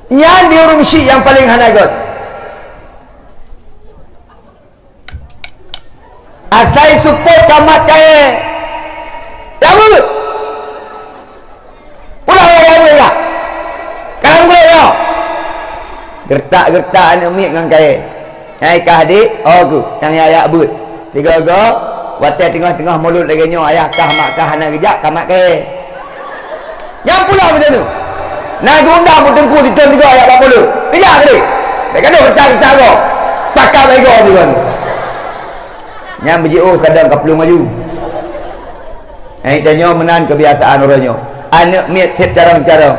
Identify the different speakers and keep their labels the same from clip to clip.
Speaker 1: Yang di urung syik yang paling hanagot. Asal support tamat kaya. Tak boleh. Pulang yang boleh tak? Kalau boleh tak? Gertak-gertak anak mik dengan kaya. Yang ikah adik, oh aku. Yang ayah abut. Tiga go, watai tengah-tengah mulut lagi nyo. Ayah kah, mak kah, anak kejap, tamat kaya. Yang pulang macam tu. Nak undang pun tengku di tahun 3 ayat 40. Kejap ke dia? Tak kena gertak-gertak kau. Pakar lagi kau tu kan. Yang berjauh kadang kapelung maju. Yang tanya menan kebiasaan orangnya. Anak miat tiap carang-carang.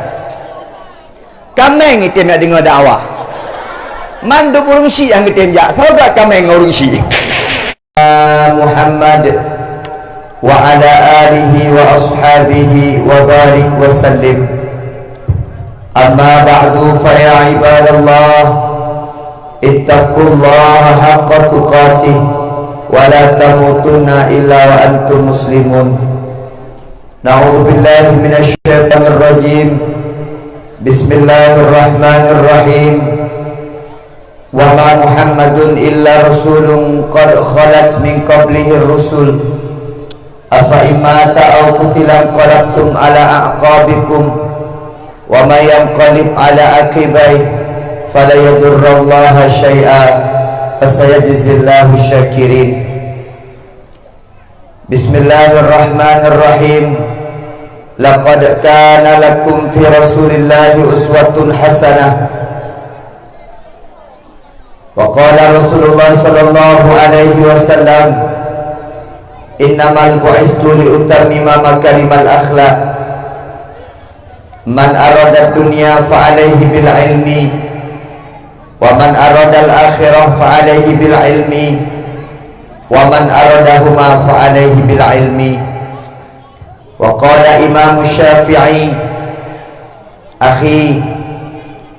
Speaker 1: Kameng itu nak dengar dakwah. Mandu urung syik yang kita jak. Tahu tak kameng urung syik? Muhammad wa ala alihi wa ashabihi wa barik wa sallim. Amma ba'du fa ya ibadallah ittaqullaha haqqa tuqatih wa la tamutunna illa wa antum muslimun. Na'udzu billahi minasy syaithanir rajim. Bismillahirrahmanirrahim. Wa ma Muhammadun illa rasulun qad khalat min qablihi ar-rusul. Afa imata aw qutila qalabtum ala aqabikum. Wa may yanqalib ala aqibai fala yadurrullaha syai'a fasayajzillahu syakirin. Bismillahirrahmanirrahim. Laqad kana lakum fi rasulillahi uswatun hasanah. Wa qala Rasulullah sallallahu alaihi wasallam, innamal bu'istu li utammima makarimal akhlaq. Man arada dunya fa alaihi bil ilmi wa man arada al akhirah fa alaihi bil ilmi wa man aradahuma fa alaihi bil ilmi. Wa qala Imam Syafi'i, akhi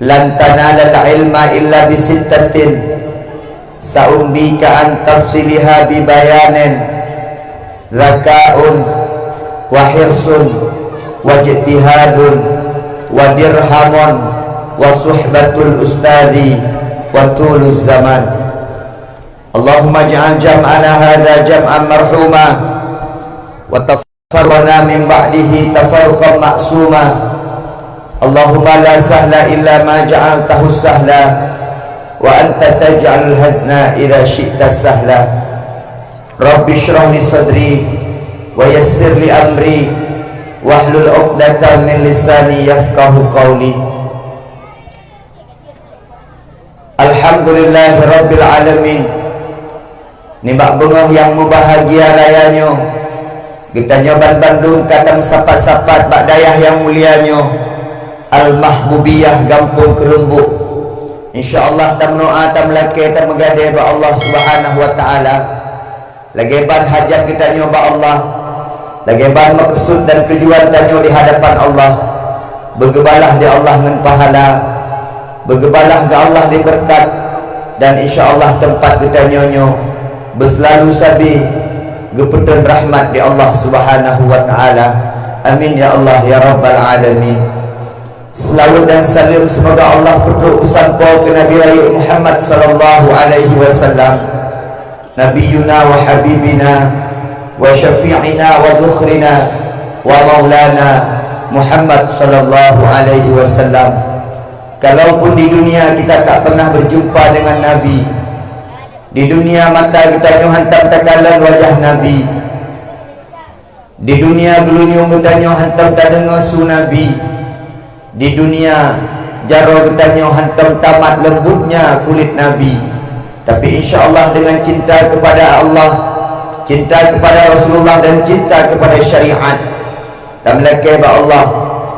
Speaker 1: lan tanala al ilma illa bi sittatin sa'umbika an tafsiliha bi bayanin zaka'un wa hirsun wa ijtihadun wa dirhamun wa suhbatul ustadi wa tuluz zaman. Allahumma ja'al jam'ana hadha jam'an marhuma wa tafarraqna min ba'dihi tafarruqan ma'suma. Allahumma la sahla illa ma ja'altahu sahla wa anta taj'alul hazna idza syi'ta sahla. Rabbi shrah li sadri wa yassir li amri wahlul 'uqdatam min lisani yafqahu qawli. Alhamdulillahi rabbil alamin. Nibak bengah yang mubahagia rayanya. Getanya ban Bandung kadang sapat-sapat bak dayah yang mulianya. Al-mahbubiyah gampung kerembuk. InsyaAllah tam no'a tam laki tam megade ba Allah subhanahu wa ta'ala. Lagi ban hajat kita nyoba Allah. Lagi ban maksud dan tujuan tanyo di hadapan Allah. Bergebalah di Allah dengan pahala. Bergebalah ke Allah di berkat. Dan insyaAllah tempat kita nyonyo berselalu sabi gepetun rahmat di Allah subhanahu wa ta'ala. Amin ya Allah ya Rabbal Alamin. Selawat dan salam semoga Allah petuk pesampau ke Nabi Raya Muhammad sallallahu alaihi wasallam, Nabiyuna wa Habibina wa Syafi'ina wa Dukhrina wa Maulana Muhammad sallallahu alaihi wasallam. Kalaupun di dunia kita tak pernah berjumpa dengan Nabi, di dunia mata kita hantam takalan wajah Nabi, di dunia gelunyung kita hantam tak dengar su Nabi, di dunia jaro kita hantam tamat lembutnya kulit Nabi. Tapi insyaAllah dengan cinta kepada Allah, cinta kepada Rasulullah dan cinta kepada syariat, dan melaki ba Allah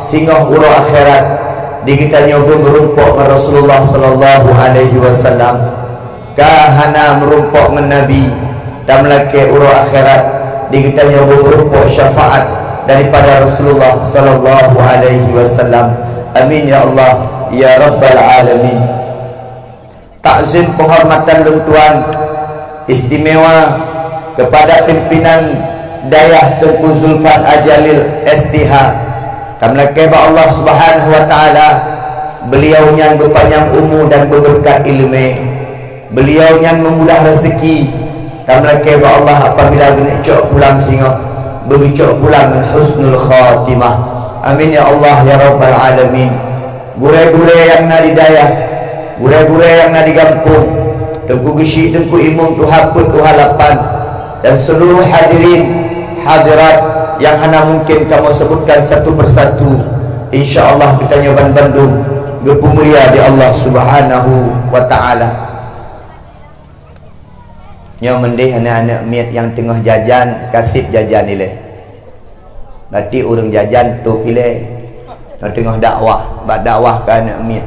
Speaker 1: singoh ura akhirat di kita nyobong merumpuk dengan Rasulullah sallallahu alaihi wasallam. Kahana merumpuk dengan Nabi dan melaki ura akhirat di kita nyobong merumpuk syafaat daripada Rasulullah sallallahu alaihi wasallam. Amin ya Allah ya Rabbal Alamin. Takzim penghormatan luntuan istimewa kepada pimpinan Dayah Tengku Zulfan Ajalil STH. Dan melaki Allah subhanahu wa ta'ala beliau yang berpanjang umur dan berberkat ilmu, beliau yang memudah rezeki. Kamlake ba Allah apabila kena cok pulang singa bercok pulang dengan husnul khatimah. Amin ya Allah ya rabbal alamin. Gure-gure yang nak didayah, gure-gure yang nak digampung, Tengku Gesyik, Tengku Imum, Tuhaput, Tuhalapan, dan seluruh hadirin hadirat yang hana mungkin kamu sebutkan satu persatu. InsyaAllah kita nyoban Bandung berpemulia di Allah subhanahu wa ta'ala. Nyo mendih anak-anak miat yang tengah jajan, kasih jajan nilai. Berarti orang jajan tu pilih yang tengah dakwah, bak dakwah ke anak miat.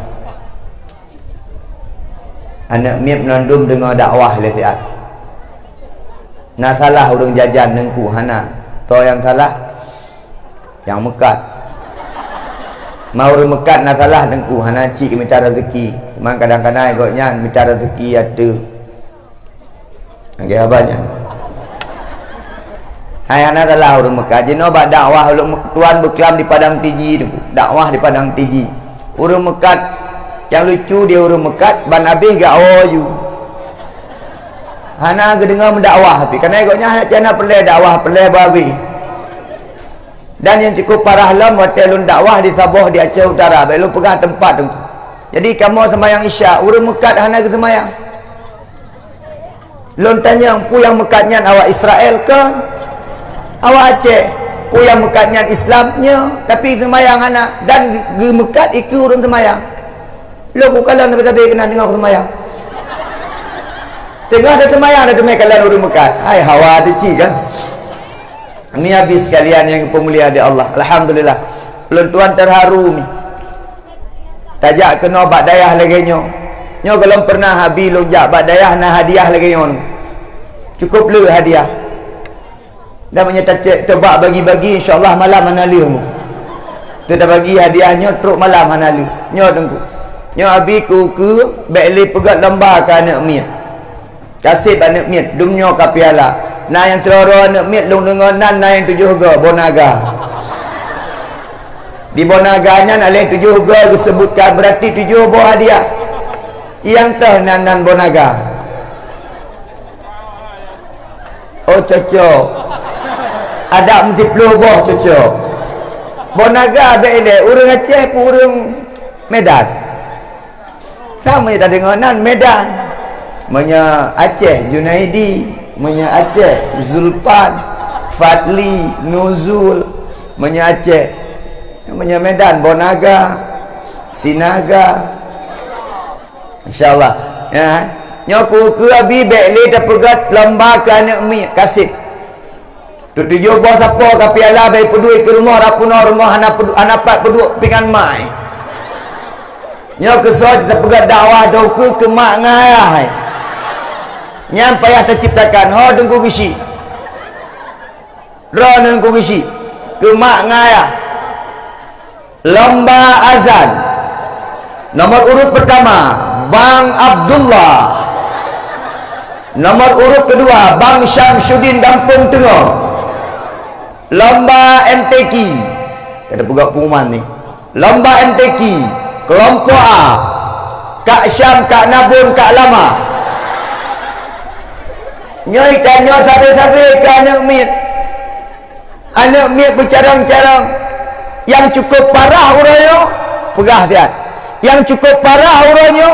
Speaker 1: Anak miat menandum dengan dakwah letiat. Nak salah orang jajan nengku hana. To yang salah yang mekat. Mau orang mekat nak salah nengku hana cik minta rezeki. Memang kadang-kadang agaknya minta rezeki ada. Okey abahnya. Hai anak salah orang mekat. Jeno bak dakwah ulun tuan berkelam di padang tiji tu. Dakwah di padang tiji. Orang mekat yang lucu dia orang mekat ban habis gak you. Hana kedengar mendakwah tapi kerana ikutnya anak cana pelai dakwah pelai babi. Dan yang cukup parah lam hotel lun dakwah di Sabah di Aceh Utara, belum pegang tempat tu. Jadi kamu sembahyang Isyak, urang mekat hana ke sembahyang. Lun tanya pu yang mekatnya awak Israel ke? Awak Aceh. Pu yang mekatnya Islamnya, tapi sembahyang hana dan ge mekat ikut urang sembahyang. Lo bukanlah nabi-nabi kena dengar sembahyang. Tengah ada semayang, ada temai kalian urut mekat. Hai hawa ada cik kan. Ini habis sekalian yang pemulia di Allah. Alhamdulillah. Belum tuan terharu ni. Tajak kena bak dayah lagi nyo. Nyo kalau pernah habis lonjak bak dayah na hadiah lagi nyo. Cukup le hadiah. Dan menyata tebak bagi-bagi insya-Allah malam analih mu. Tu dah bagi hadiahnya teruk malam analih. Nyo tengku. Nyo habis ku ke baik pegat lembar ke anak miat. Kasih anak miat dumnyo ka piala. Nah yang teroro anak miat long dengan nan yang 7 harga Bonaga. Di Bonaganya nak lain 7 harga disebutkan berarti 7 buah hadiah. Yang teh nan Bonaga. Oh cocok. Ada mesti 10 buah cocok. Bonaga bele urang Aceh pun urang Medan. Sama tak dengan nan Medan. Menya Aceh Junaidi, menya Aceh Zulpan, Fadli, Nuzul, menya Aceh, menya Medan Bonaga, Sinaga. InsyaAllah. Ya, nyoku ke abi bekle dah pegat lomba ke anak mi kasih. Tu 7 buah siapa ka piala bai pedui ke rumah rapuna rumah anak pak peduk pingan mai. Nyo ke soal kita pegat dakwah dau ke mak ngai. Nyampai yang terciptakan ho dengku gisi ro dengku gisi kemak ngaya lomba azan nomor urut pertama Bang Abdullah, nomor urut kedua Bang Syamsuddin Dampung Tengah. Lomba MTQ ada pegawai pengumuman ni. Lomba MTQ kelompok A Kak Syam, Kak Nabun, Kak Lama. Nyoi tanya sabe-sabe ke anak miat. Anak miat bercarang-carang. Yang cukup parah urangnya pegah dia. Yang cukup parah urangnya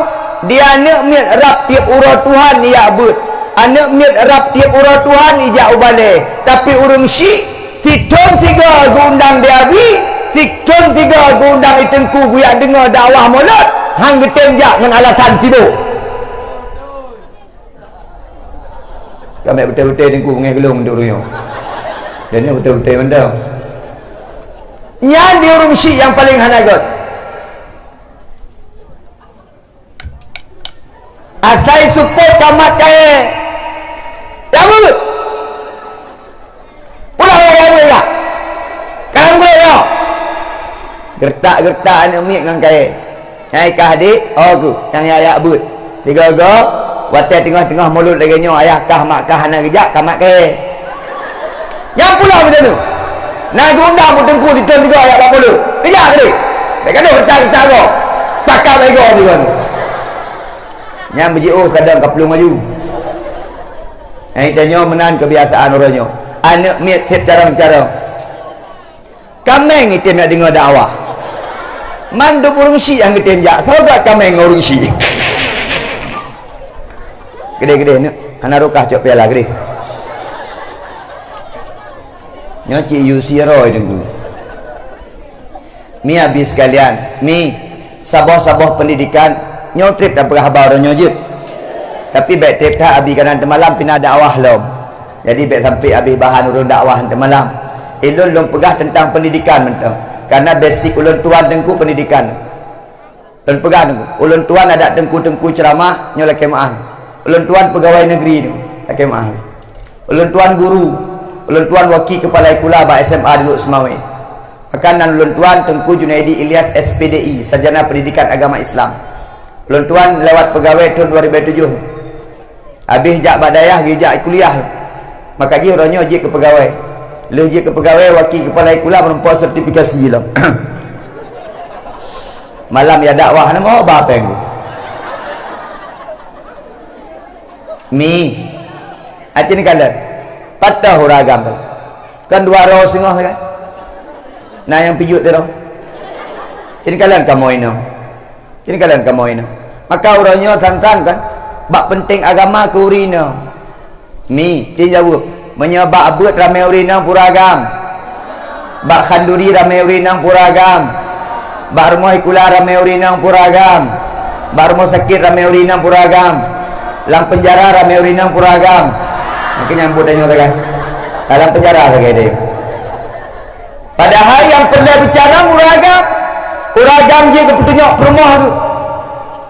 Speaker 1: dia anak miat rap tiap urang Tuhan ia abut. Anak miat rap tiap urang Tuhan ijak ubale. Tapi urang syik tikton 3 gundang dia abi, tikton 3 gundang itengku guyak dengar dakwah mulut hang getenjak dengan alasan tidur. Kami betul-betul ni ku mengai gelung duk ruyo. Dan ni betul-betul benda. Nyan dia urang syik yang paling hanagot. Asai support tamat kaya. Tamat. Pulang orang dia. Kang gue yo. Gertak-gertak anak miak dengan kaya. Nyai kah adik? Oh ku, yang ayak but. 3 go. Watai tengah-tengah mulut lagi nyo ayah kah mak kah anak kejak kamat ke. Yang pula macam tu. Nak undang pun tengku di tahun 3 ayat 40. Kejak ke dia? Dia kata bertak-bertak kau. pakar bego tu kan. Yang biji kadang kapelung maju. Ai tanya menan kebiasaan orangnya. Anak miat set cara-cara. Kameng itu nak dengar dakwah. Mandu burung si yang kita jak. Tahu tak kameng burung si? Gede-gede ni. Anak rukah cok piala gede. Nyoci yusi roy dengku. Mi habis sekalian. Mi sabah-sabah pendidikan nyotrip dan berhabar orang nyojit. Tapi baik trip tak habis kanan malam pina dakwah lom. Jadi baik sampai habis bahan urun dakwah malam. Ilun lom pegah tentang pendidikan mentang. Karena basic ulun tuan dengku pendidikan. Ulun pegah dengku. Ulun tuan ada tengku-tengku ceramah nyola kemaah. Ulun tuan pegawai negeri tu. Kemaah. Ulun tuan guru. Ulun tuan wakil kepala sekolah ba SMA dulu Semawe. Makanan ulun tuan Tengku Junaidi Ilyas SPDI, Sarjana Pendidikan Agama Islam. Ulun tuan lewat pegawai tahun 2007. Habis jak badayah gijak kuliah. Maka dia orangnya je ke pegawai. Lu je ke pegawai wakil kepala sekolah menempuh sertifikasi lah. Malam ya dakwah nama apa peng. Mi. Acin kalan. Patah huragam tu. Kan 2 roh setengah kan. Nah yang pijut tu. Cini kalian kamu ini. Cini kalian kamu ini. Maka orangnya tantang kan. Bak penting agama ke urina. Mi, dia jawab. Menyebab abut ramai urina puragam. Bak khanduri ramai urina puragam. Bak rumah ikula ramai urina puragam. Bak rumah sakit ramai urina puragam. Dalam penjara ramai urina puragam. Mungkin yang buat tanya kan. Dalam penjara lagi dia. Padahal yang perlu bicara uragam. Uragam je ke petunjuk perumah tu.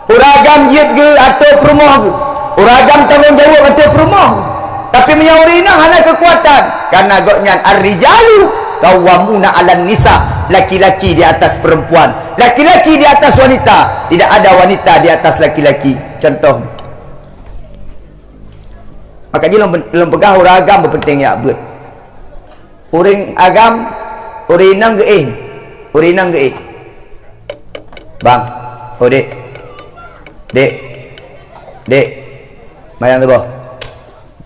Speaker 1: Uragam je ke atau perumah tu. Uragam tanggungjawab atau perumah tu. Tapi menyaurina hanya kekuatan. Karena goknya ar-rijalu qawwamuna 'alan nisa. Laki-laki di atas perempuan. Laki-laki di atas wanita. Tidak ada wanita di atas laki-laki. Contoh. Maka dia belum pegah uragam berpenting ya abut. Uring agam urinang ge urinang ge bang oh dek mayang tu boh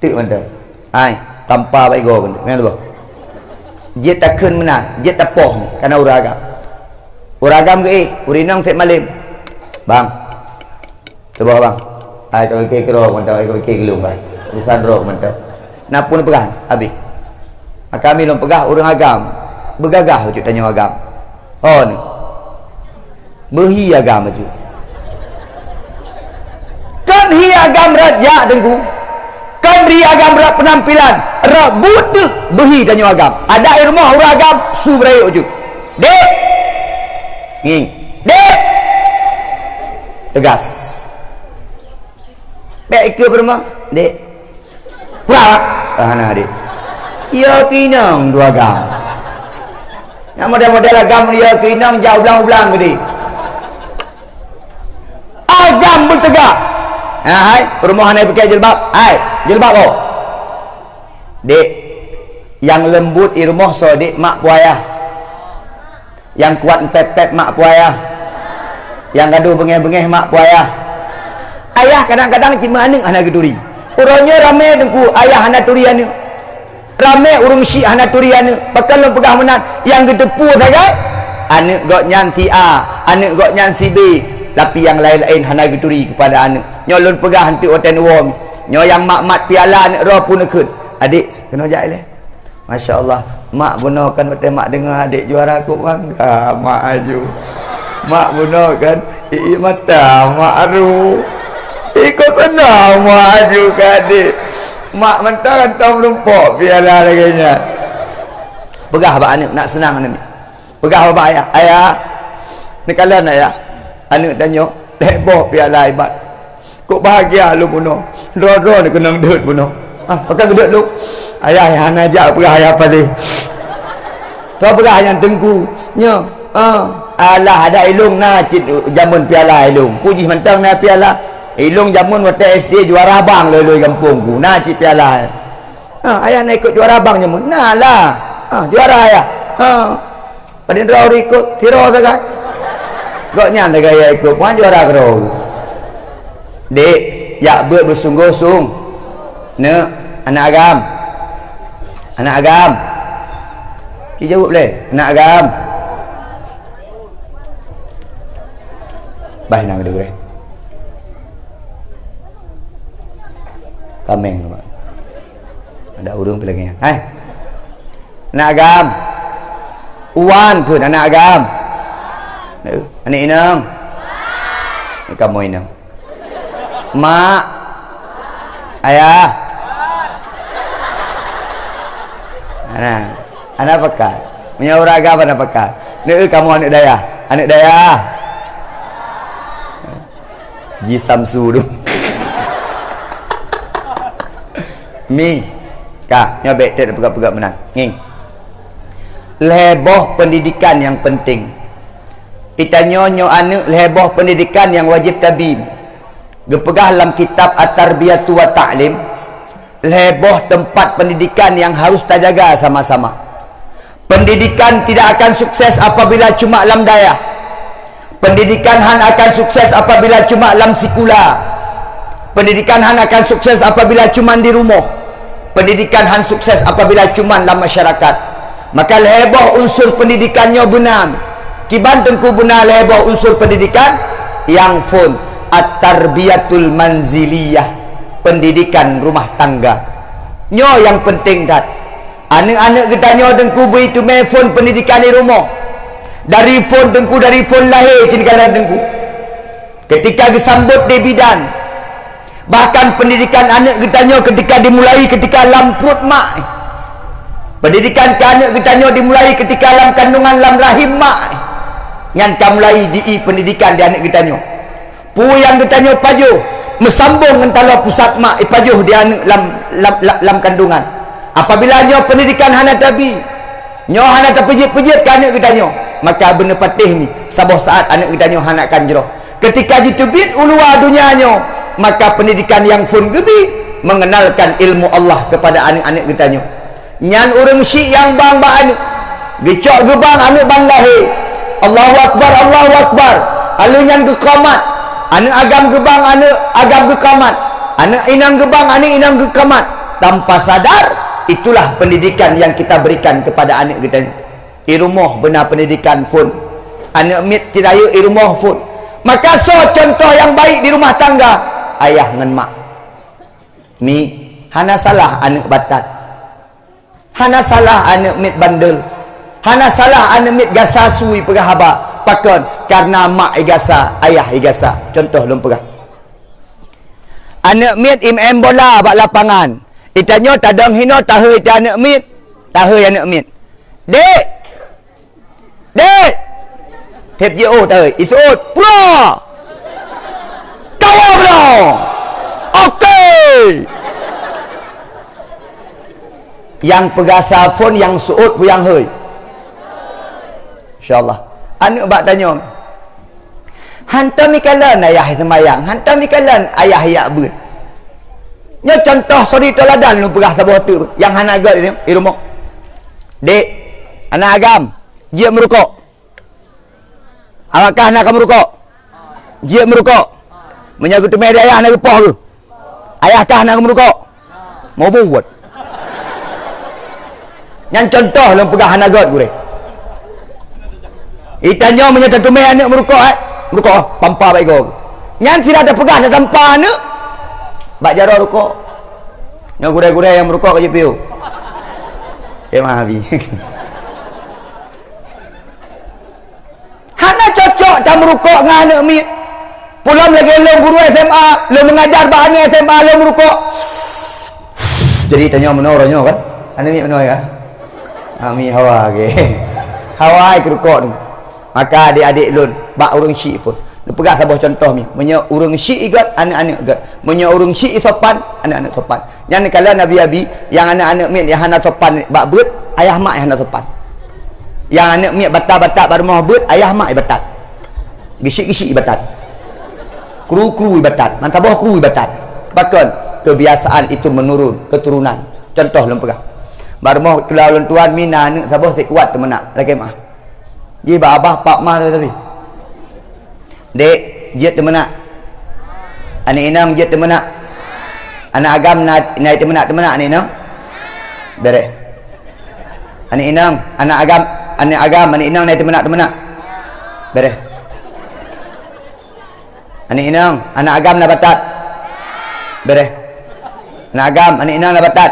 Speaker 1: tu mana ai tanpa baik go mayang tu boh dia takkan menang dia tapoh karena uragam ge urinang tek malim bang tu boh bang ai kau ke kero mantau ai kau ke gelung bang lisan roh mantau napun pegang habis kami belum pegah orang agam bergagah ujuk tanya agam oh ni berhi agam ujuk kan hi agam raja dengku kan ri agam rak penampilan rak butuh berhi tanya agam ada air rumah orang agam su berai ujuk dek nging dek tegas dek ke rumah dek pura tahan adik ia kinang 2 agam. Yang model-model agam dia kinang jauh belang-belang gede. Agam bertegak. Hai, rumah ni pakai jilbab. Hai, jilbab oh. Dek, yang lembut di rumah so dek mak puayah. Yang kuat pep-pep mak puayah. Yang gaduh bengeh-bengeh mak puayah. Ayah kadang-kadang cuma anak anak geduri. Orangnya ramai dengku ayah anak turi anak. Ramai urung syik anak turian pakal lo pegah menang yang gedepu saja anak gok nyan si A anak gok nyan si B tapi yang lain-lain hana geturi kepada anak nyolon pegah hantu hotel wom nyo yang mak-mak piala anak roh pun ikut adik kena jai le masya-Allah mak gunakan hotel mak dengar adik juara aku bangga mak aju mak gunakan mata mak aru ikut senang mak aju ke adik mak mentang tahu rumpok piala lagi-nya pegah abang anak nak senang ni pegah abang ayah ni kalian ayah anak tanya leboh piala ibat kok bahagia lu bunuh ro-ro ni kena ngedut bunuh pakai ngedut lu ayah yang ajak pegah ayah pali tu pegah yang tengku nya alah ada ilung na jamun piala ilung puji mentang na piala ilung jamun waktu SD juara abang lelui kampungku nah cik piala ayah nak ikut juara abang jamun nah lah juara ayah padahal rau ikut tiro saja Goknya tak gaya ikut puan juara kero. Dek, ya buat bersungguh-sung. Ne, anak agam. Anak agam. Ki jawab boleh. Anak agam. Baik nak dia. Kameng tu. Ada urung pelagi. Hai. Anak agam. Uwan ke anak agam? Anak inang. Ni kamu inang. Mak. Ayah. Anak pekat. Punya orang agam anak pekat. Ni kamu anak daya. Anak daya. Ji Samsu tu. Mi. Kak, nyobek tak pegat-pegat menang. Nging. Leboh pendidikan yang penting. Itanya nyo anak leboh pendidikan yang wajib tabim. Gepegah dalam kitab At-Tarbiyatu wa Ta'lim. Leboh tempat pendidikan yang harus terjaga sama-sama. Pendidikan tidak akan sukses apabila cuma lam daya. Pendidikan han akan sukses apabila cuma lam sikula. Pendidikan han akan sukses apabila cuma di rumah. Pendidikan han sukses apabila cuma dalam masyarakat. Maka leboh unsur pendidikannya benar. Kiban tengku benar leboh unsur pendidikan yang fun at-tarbiyatul manziliyah, pendidikan rumah tangga. Nyo yang penting kat. Anak-anak kita nyo tengku beri tu main phone pendidikan di rumah. Dari phone tengku, dari phone lahir tinggalan tengku. Ketika disambut di bidan. Bahkan pendidikan anak kita nyo ketika dimulai ketika lam perut mak. Pendidikan ke anak kita nyo dimulai ketika lam kandungan lam rahim mak. Yang ka mulai di pendidikan di anak kita nyo. Pu yang kita nyo pajuh mesambung antara pusat mak pajuh di anak lam kandungan. Apabila nyo pendidikan hana tabi, nyo hana terpejit-pejit ke anak kita nyo, maka benar patih ni sabah saat anak kita nyo hana kan jeroh. Ketika ditubit ulua dunia nyo, maka pendidikan yang fun gebi mengenalkan ilmu Allah kepada anak-anak kita nyo. Nyan urang syik yang bang anu gecok gebang anak bang lahir Allahu Akbar Allahu Akbar alu nyan ke qamat anak agam gebang anak agam ke qamat anak inang gebang anak inang ke qamat tanpa sadar. Itulah pendidikan yang kita berikan kepada anak kita. I rumah benar pendidikan pun anak mit tidak i rumah pun. Maka so contoh yang baik di rumah tangga ayah ngan mak mi hana salah anak batat. Hana salah anak mit bandel. Hana salah anak mit gasa sui perahaba. Pakon karena mak igasa, ayah igasa. Contoh lum perah. Anak mit im bola bak lapangan. Itanyo tadang hino tahu ita anak mit. Tahu anak mit. Dek. Dek. Tep je tahu. Itu pula. Tahu bro. Okey. Yang pegasa phone yang suut pu yang hei. InsyaAllah. Anak bak tanya. Hantar mikalan ayah semayang. Hantar mikalan ayah yak ber. Nya contoh sorry toladan lu pegah tabah tu yang hana agak di rumah. Dek, anak agam, dia merokok. Apakah anak kamu merokok? Dia merokok. Menyagu tu media ayah anak gepoh ke? Ayahkah anak merokok? Mau buat. Yang contoh lu pegah anak agak gure. Itanya menyata tu media anak merokok merokok pampa baik go. Yang tidak ada pegah ada tanpa anak. Bak jarah rokok. Yang gure-gure yang merokok ke JPU. Mahabi. Hana cocok tak merokok dengan anak mi. Pulang lagi lo guru SMA, lo mengajar bahan SMA, lo merokok. Jadi tanya menoranya kan? Anak mi menor ya? Ami hawa ke. Hawa ke rokok tu. Maka adik-adik lun bak urang syik pun. Dia pegah sabah contoh ni. Menya urang syik igat, anak-anak igat. Menya urang syik topan, anak-anak topan. Yang kala Nabi Abi, yang anak-anak miat yang hana topan bak beut, ayah mak yang hana topan. Yang anak miat batat-batat baru mau beut, ayah mak batat. Gisik-gisik batat. Kru-kru batat. Mantabah kru batat. Bahkan kebiasaan itu menurun, keturunan. Contoh lem pegah. Baru mau kelau tuan mina anak sabah tak kuat temenak. Lagi mah. Ji ba abah pak mah tapi. Dek, jet temena. Anak inang jet temena. Anak agam naik temena anak inang. Bere. Anak inang, anak agam, anak inang naik temena. Bere. Anak inang, anak agam na batat. Bere. Anak agam, anak inang na batat.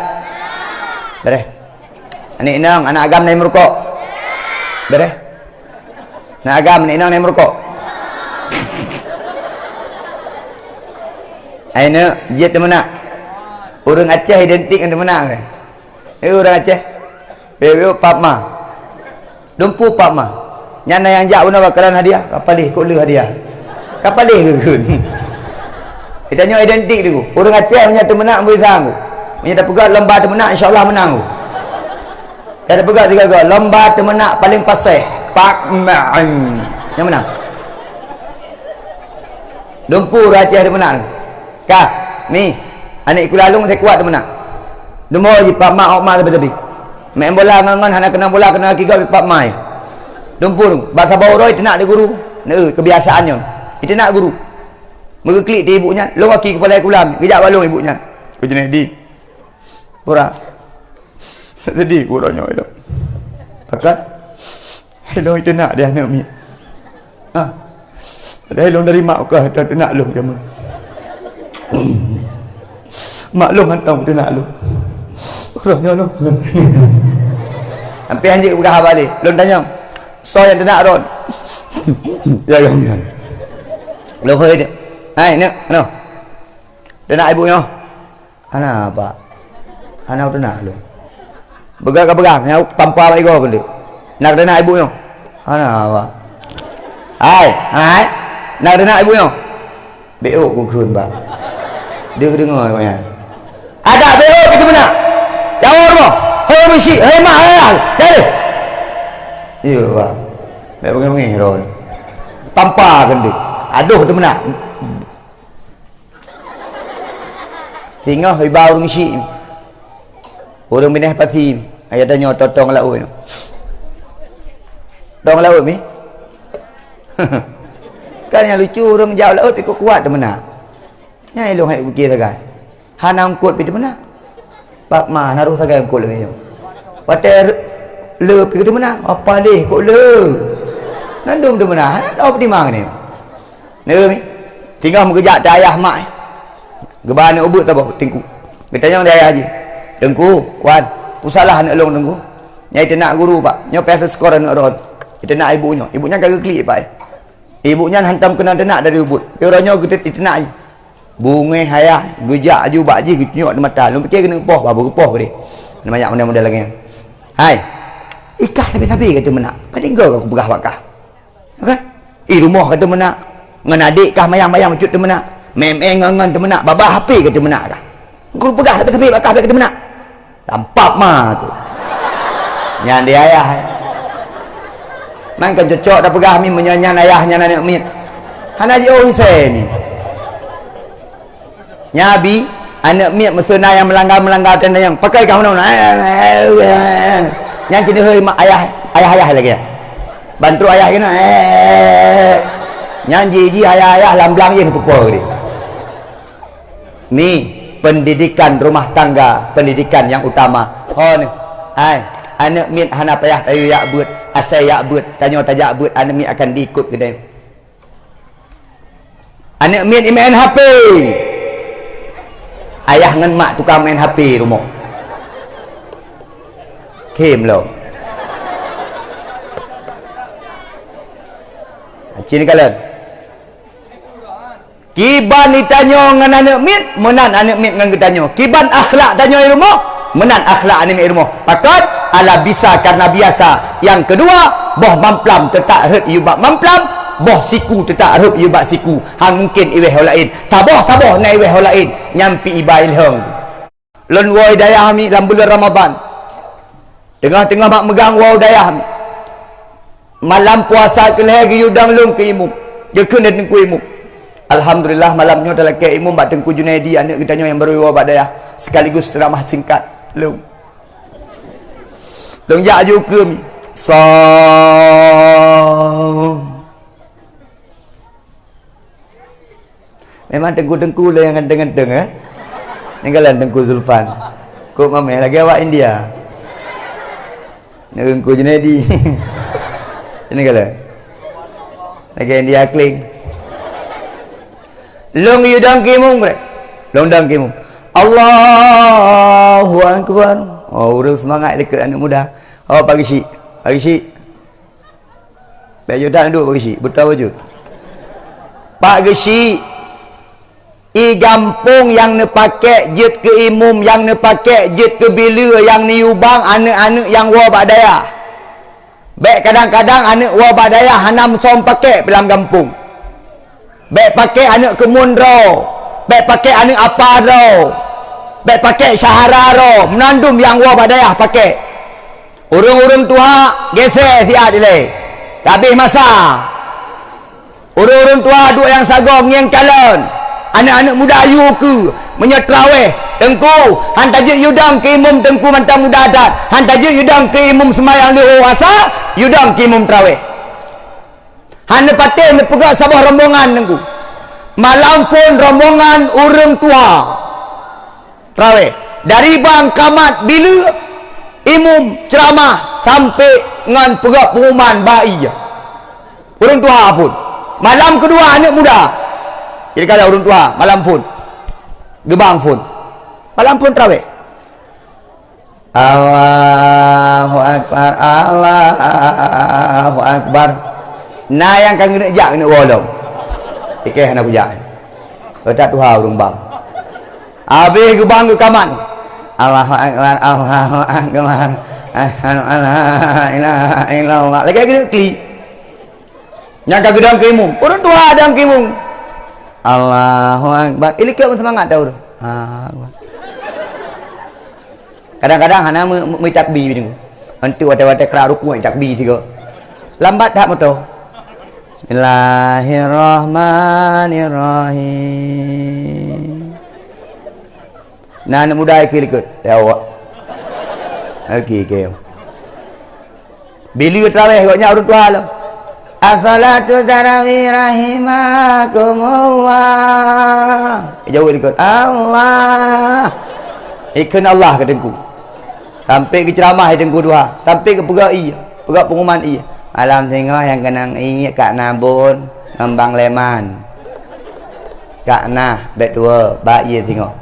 Speaker 1: Bere. Anak inang, anak agam na merokok. Bere. Anak agam, anak inang na merokok. Aina dia temena. Orang Aceh identik dengan temena kan. Orang Aceh. Bebe Pak Ma. Dumpu Pak Ma. Nyana yang jak guna bakalan hadiah. Kapalih kok le hadiah. Kapalih ke kun. Kita nyo identik tu. Orang Aceh punya temena boleh sang. Punya dah pegat lomba temena insya-Allah menang. Kita pegat 3 gol. Lomba temena paling pasih. Pak Ma. Yang menang. Dumpu Aceh temena. Kah, ni anak ikut lalung saya kuat temena. Demo je Pak Mak Okma tepi-tepi. Main bola ngan hana kena bola kena kick Pak Mai. Dumpu tu, bahasa bauroi tenak dia guru. Kebiasaannya. Itu nak guru. Mereka di ibunya, long kaki kepala kulam, kejap balung ibunya. Kau jenis di. Pura. Tadi kurangnya itu. Pakat. Hello itu nak dia nak mi. Ha. Ada hello dari mak kau, ada nak long kamu. Maklum hantang tu nak lu. Orangnya lu. Hampir anjing berah balik. Lu tanya. So yang nak ron. Ya ya. Lu hơi dia. Ai nak, ano? Dia nak ibunya. Ana apa? Ana tu nak lu. Begang, yang pampa baik kau benda. Nak dia nak ibunya. Ana apa? Hai. Nak dia nak ibunya. Beok ku kun ba. Dia dengar kau ya. Ada beok itu mana? Jawab rumah. Hei misi, hei mak, hei. Dari. Iya pak. Baik bagaimana hero ni? Pampa kan dia. Aduh tu mana? Tinggal hei bau misi. Orang minah pati. Ayat tanya totong laut ni. Tong laut ni. Kan yang lucu orang jauh laut ikut kuat tu mana? Nyai long hai ukir sagai. Hana angkut pi mana? Pak Ma naruh sagai angkut le. Patai le pi tu mana? Apa leh kok le? Nandum tu mana? Hana dah di mang ni. Ne tinggal mengerjak ayah mak. Geban nak ubut tak apa tengku. Kita yang ayah haji. Tengku, wan, pusalah nak long tengku. Nyai tak nak guru pak. Nyai pes skor nak ron. Kita nak ibunya. Ibunya kagak klik pak. Ibunya hantam kena tenak dari ubut. Orangnya kita tenak je. Bunga hayah gejak ju bakji tengok di mata. Lu fikir kena poh babu poh dia. Banyak model-model lagi. Hai. Ikah tapi kata menak. Padinggo aku begah bakah. Kan? Rumah kata menak. Ngan adik kah mayang-mayang cut tu menak. Mem-eng ngan tu menak. Babah HP kata menak kah. Aku pegah tapi bakah kata menak. Tampap mah tu. Nyan dia ayah. Man kan cocok dah pegah mi menyanyan ayahnya nak mit. Hana jo hise ni. Nyabi anak miak mesena yang melanggar dan yang pakai kau nak yang jenis hơi ayah lagi ya bantu ayah kena yang ji ayah lamblang je pupur ni pendidikan rumah tangga, pendidikan yang utama. Oh ni anak miak hana payah tayu yak buat asai yak buat tanya tajak buat anak miak akan diikut ke dia anak miak main HP. Ayah ngan mak tukang main HP rumah. Kem lo. Cini kalian. Kiban ditanya ngan anak mit, menan anak mit ngan ditanya. Kiban akhlak tanya di rumah, menan akhlak anak mit di rumah. Pakat ala bisa karena biasa. Yang kedua, boh mamplam tetap heret yubak mamplam. Boh siku tetap harap ia bak siku. Hang mungkin iweh lain. Taboh na iweh lain. Nyampi iba ilham. Lon woi dayah mi dalam bulan Ramadan. Tengah-tengah mak megang wau dayah mi. Malam puasa ke lagi udang lung ke imum. Dia kena tengku imum. Alhamdulillah malamnya dalam ke imum bak tengku Junaidi anak kita yang baru wau bak dayah. Sekaligus ceramah singkat. Lung. Lung jak juga mi. Memang tengku-tengku lah yang ganteng-ganteng Ni kalian Tengku Zulfan. Kok mamai lagi awak India. Ni Tengku Junaidi. Ini kalian. Lagi India kling. Long yudang kimung bre. Long dang kimung. Allahu Akbar. Oh, orang semangat dekat anak muda. Oh, pagi syik. Pagi syik. Baju dah duduk pagi syik. Betul wujud. Pak Gesyik I gampung yang ne pakai jet ke imum, yang ne pakai jet ke bila, yang ni ubang anak-anak yang wabak daya. Baik kadang-kadang anak wabak daya hanam som pakai dalam kampung. Baik pakai anak kemun ro, baik pakai anak apa ro, baik pakai syahara ro, menandum yang wabak daya pakai. Urung-urung tua geser siap dileh. Habis masa. Urung-urung tua duk yang sagong yang calon. Anak-anak muda ayu ke menyetraweh Tengku hantajik yudang ke imum Tengku mantang muda adat, hantajik yudang ke imum semayang di wasa, yudang ke imum traweh. Hana patih ne pegak sabah rombongan Tengku. Malam pun rombongan urang tua traweh. Dari bang kamat bila imum ceramah sampai ngan pegak pengumuman bayi. Urang tua pun. Malam kedua anak muda. Jadi kalau orang tua malam pun gebang pun malam pun traweh. Allahu Akbar, Allahu Akbar. Nah yang kan kena jak kena wolong. Ikeh nak pujaan. Kedak tuha urung bang. Habis gebang ke kaman. Allahu Akbar, Allahu Akbar. Asyhadu an la ilaha illallah. Lagi kena klik. Nyangka gedang ke imum. Orang tua ada ke imum. Allahu Akbar. Ini kau semangat dah urang. Kadang-kadang hana mai takbir ni. Hantu wata-wata kera rukuk takbir tiga. Lambat tak moto. Bismillahirrahmanirrahim. Nah, anak muda ikut. Ya awak. Okey, okey. Bila tarawih koknya urang tua lah. As-salatu tarawih rahimakumullah. Jauh ikut Allah. Ikut Allah ke Tengku. Sampai ke ceramah Tengku dua. Sampai ke pegak pengumuman iya. Malam tengok yang kenang iya Kak Nabun ngembang leman. Kak Nah bet dua bak iya tengok.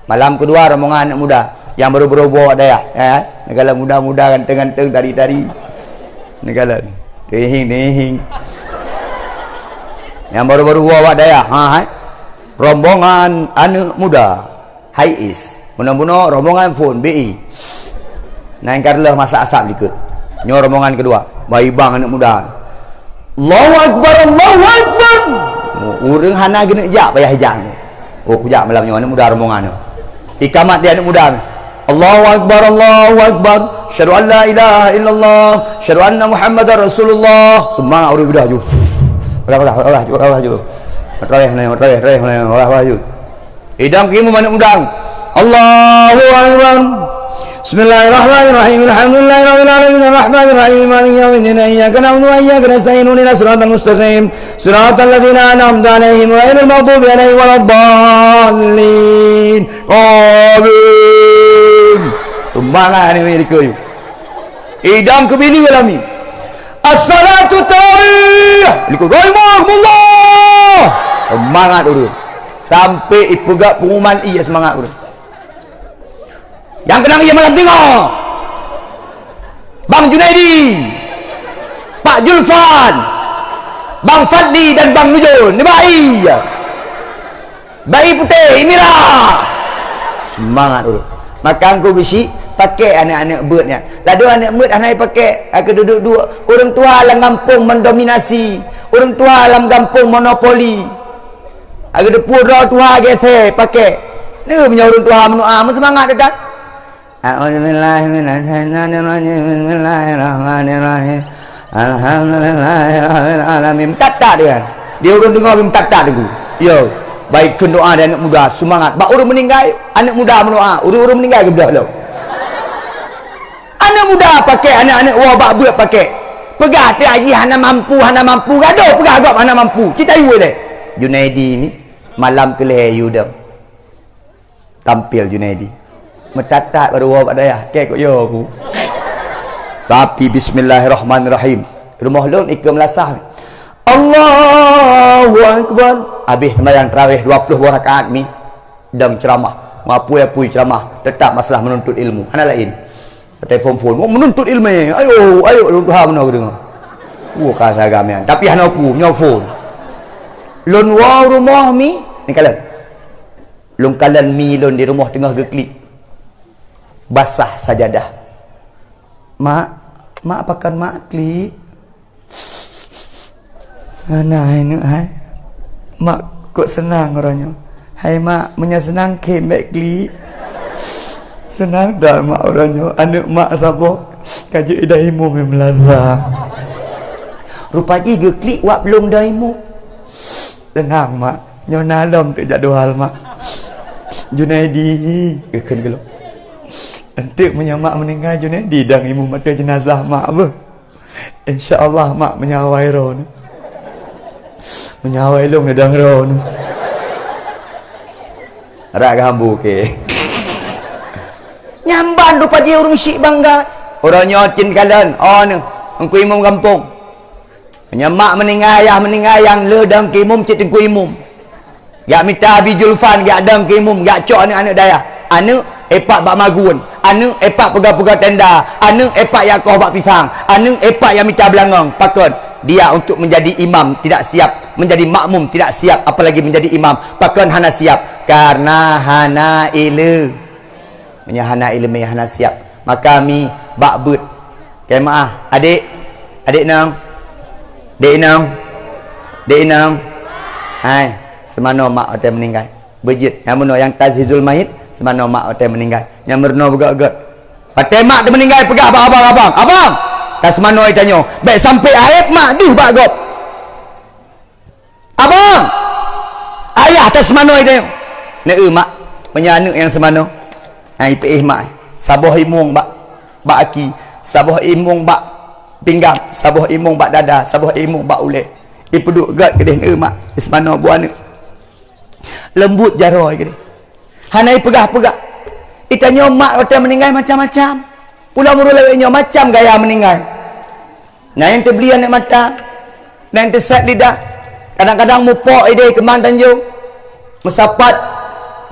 Speaker 1: Malam kedua rombongan anak muda yang baru-baru bawa daya. Negara muda-muda ganteng-ganteng tari-tari. Negara Nihing. Yang baru-baru bawa daya. Rombongan anak muda. Hais. Benar-benar rombongan phone BI. Naingkarlah masa asap dikit. Nyo rombongan kedua. Bayi bang anak muda. Allahu Akbar, Allahu Akbar. Urang hana gena jak payah hijang. Oh kujak malam nyo anak muda rombongan. Ikamat dia anak muda. Allahu Akbar, Allahu Akbar. Syahadu an la ilaha illallah, syahadu anna Muhammadar Rasulullah. Semua orang sudah ju. Allah ju. Matrayah. Idam kimu mana udang. Allahu Akbar. Bismillahirrahmanirrahim. Alhamdulillahirabbil alamin arrahmanir rahim maliki yaumiddin. Iyyaka na'budu wa iyyaka nasta'in. Ihdinas siratal mustaqim. Siratal ladzina an'amta 'alaihim ghairil maghdubi 'alaihim waladdallin. Amin. Tumbangan ni mereka you. Idam kebili alami. As-salatu tarawih. Likut rahimahumullah. Semangat urang. Sampai ipegak pengumuman iya semangat urang. Yang kenang ia malam tengok. Bang Junaidi, Pak Julfan, Bang Fadli dan Bang Nujul. Ni bayi. Bayi putih Imira. Semangat urang. Maka angku besi pakai anak-anak beutnya. Lalu anak beut anak pakai aku duduk dua. Orang tua dalam kampung mendominasi. Orang tua dalam kampung monopoli. Aku depur tua gete pakai. Ni punya orang tua menua semangat dekat. Bismillahirrahmanirrahim. Alhamdulillahirabbil alamin. Tata dia. Dia orang dengar tata tu. Yo, baikkan doa dan anak muda semangat. Bak orang meninggal, anak muda mendoa. Orang meninggal ke dah lo. Anak muda pakai, anak-anak wabak buat pakai. Pegah tu haji hana mampu gaduh pegah agak hana mampu. Kita you le. Junaidi ni Malam ke leher dah. Tampil Junaidi. Metatak baru awak daya. Kek kok yo aku. Tapi bismillahirrahmanirrahim. Rumah lun ikut melasah. Allahu Akbar. Habis sembahyang tarawih 20 rakaat mi. Dan ceramah. Mapui ceramah. Tetap masalah menuntut ilmu. Hana lain. Telefon phone. Menuntut ilmu. Ayo Tuhan mana aku dengar. Kasa agamian. Tapi hana aku punya phone. Lun wa rumah mi. Ni kalian. Lun kalian mi lun di rumah tengah geklik. Basah sajadah. Mak apakan mak klik? Mana ini hai? Mak kok senang orangnya. Hai mak, menyenang kemek klik. Senang dah mak orangnya. Anak mak sabok kaji daimu memelaza. Rupanya dia klik wak belum daimu. Tenang mak. Nyona lom ke jadual mak. Junaidi kekan gelo. Nanti punya mak meninggal Junaidi dan imu mata jenazah mak apa? InsyaAllah mak menyawai roh ni. Menyawai long nedang roh ni. Rak gambu ke. Nyamban rupanya orang syik bangga. Orang nyotin kalian. Oh ni. Engkau imam kampung. Punya mak meninggal yang ledang ke imam cik tengku imam. Gak minta Abi Julfan, gak dam ke imam, gak cok anak-anak daya. Anak epak bak magun, anak epak pegang-pegang tenda, anak epak yang kau bak pisang, anak epak yang minta belangang. Pakon dia untuk menjadi imam tidak siap, menjadi makmum tidak siap, apalagi menjadi imam. Pakon hana siap karena hana ilmu. Punya hana ilmu hana siap. Maka mi bak but. Kemaah adik nang. Dek nang. Hai semano mak otai meninggal. Bejit yang mana yang tazhizul mayit semano mak otai meninggal. Yang merno begak-begak. Otai mak tu meninggal pegak abang. Abang. Tak semano tanya. Baik sampai air mak duh bak gop. Abang. Ayah tak semano tanya. Nek mak punya anak yang semano. Ai pe mak. Sabah imung bak aki. Sabah imung bak pinggang. Sabah imung bak dada. Sabah imung bak ulek. Ipeduk gat kedeh nek mak. Semano buah anak. Lembut jaroi ke dia. Hanai pegah-pegah. Itanya mak otai meninggal macam-macam. Pulau muru leweknya macam gaya meninggal. Nah yang terbeli anak mata. Nah yang terset lidah. Kadang-kadang mupok ide kemang tanjung. Mesapat.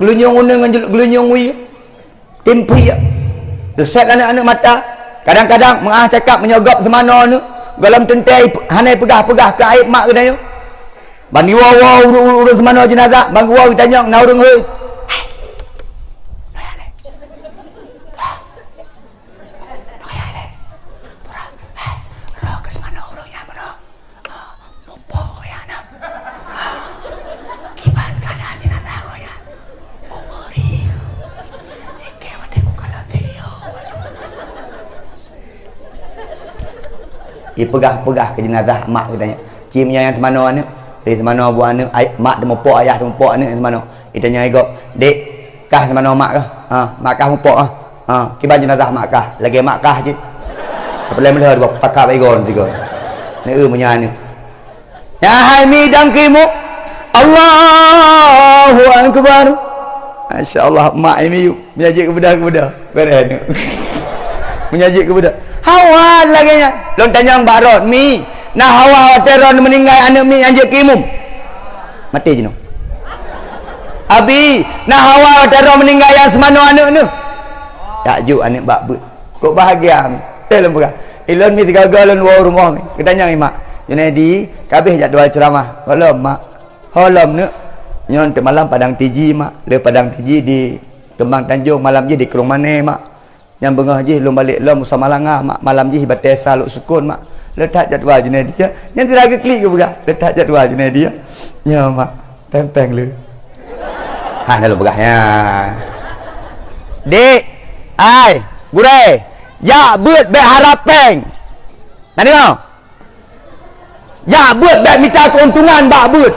Speaker 1: Gelunyong unang gelunyong wi. Timpi ya. Terset anak-anak mata. Kadang-kadang mengah cakap menyogop semana ni. Galam tentai hanai pegah-pegah ke aib mak ke dia. Bandi wow urus semana jenazah. Bang wow tanya nak urung hei. Dia pegah-pegah ke jenazah mak katanya. Cimnya yang semana ni. Dari semana buat anak, mak dia mopok, ayah dia mopok anak semana. Dia tanya ikut, dek, kah semana mak kah? Mak kah mopok kah? Kibar jenazah mak kah? Lagi mak kah je. Apa lain melihat buat pakar baygon juga. Ni punya ni. Ya hai mi dang kimu. Allahu Akbar. Masya-Allah mak ini menyaji kepada beren. Menyaji kepada hawa lagi nya. Long tanya baron mi. Nah hawa teron meninggal anak mi anjek kimum. Mati je no. Abi, nah hawa teron meninggal yang semano anak ni. Tak juk anak bak but. Kok bahagia mi. Telem pegah. Ilon mi tiga-galon wa rumah mi. Kedanya mak. Junaidi kabeh jadual ceramah. Kalau mak holam ni nyon te malam padang tiji mak. Le padang tiji di Kembang Tanjung malam je di Kerong Mane mak. Yang bengah je lom balik lom Musa Malanga mak. Malam je batesa luk sukun mak. Letak jadual Junaidi ya. Yang tidak klik ke pegah. Letak jadual Junaidi ya. Ya mak. Pempeng lu. Ha dah lu pegah ya. Dek, ai, gure. Ya beut be harapeng. Nanti kau. Ya beut be minta keuntungan bak beut.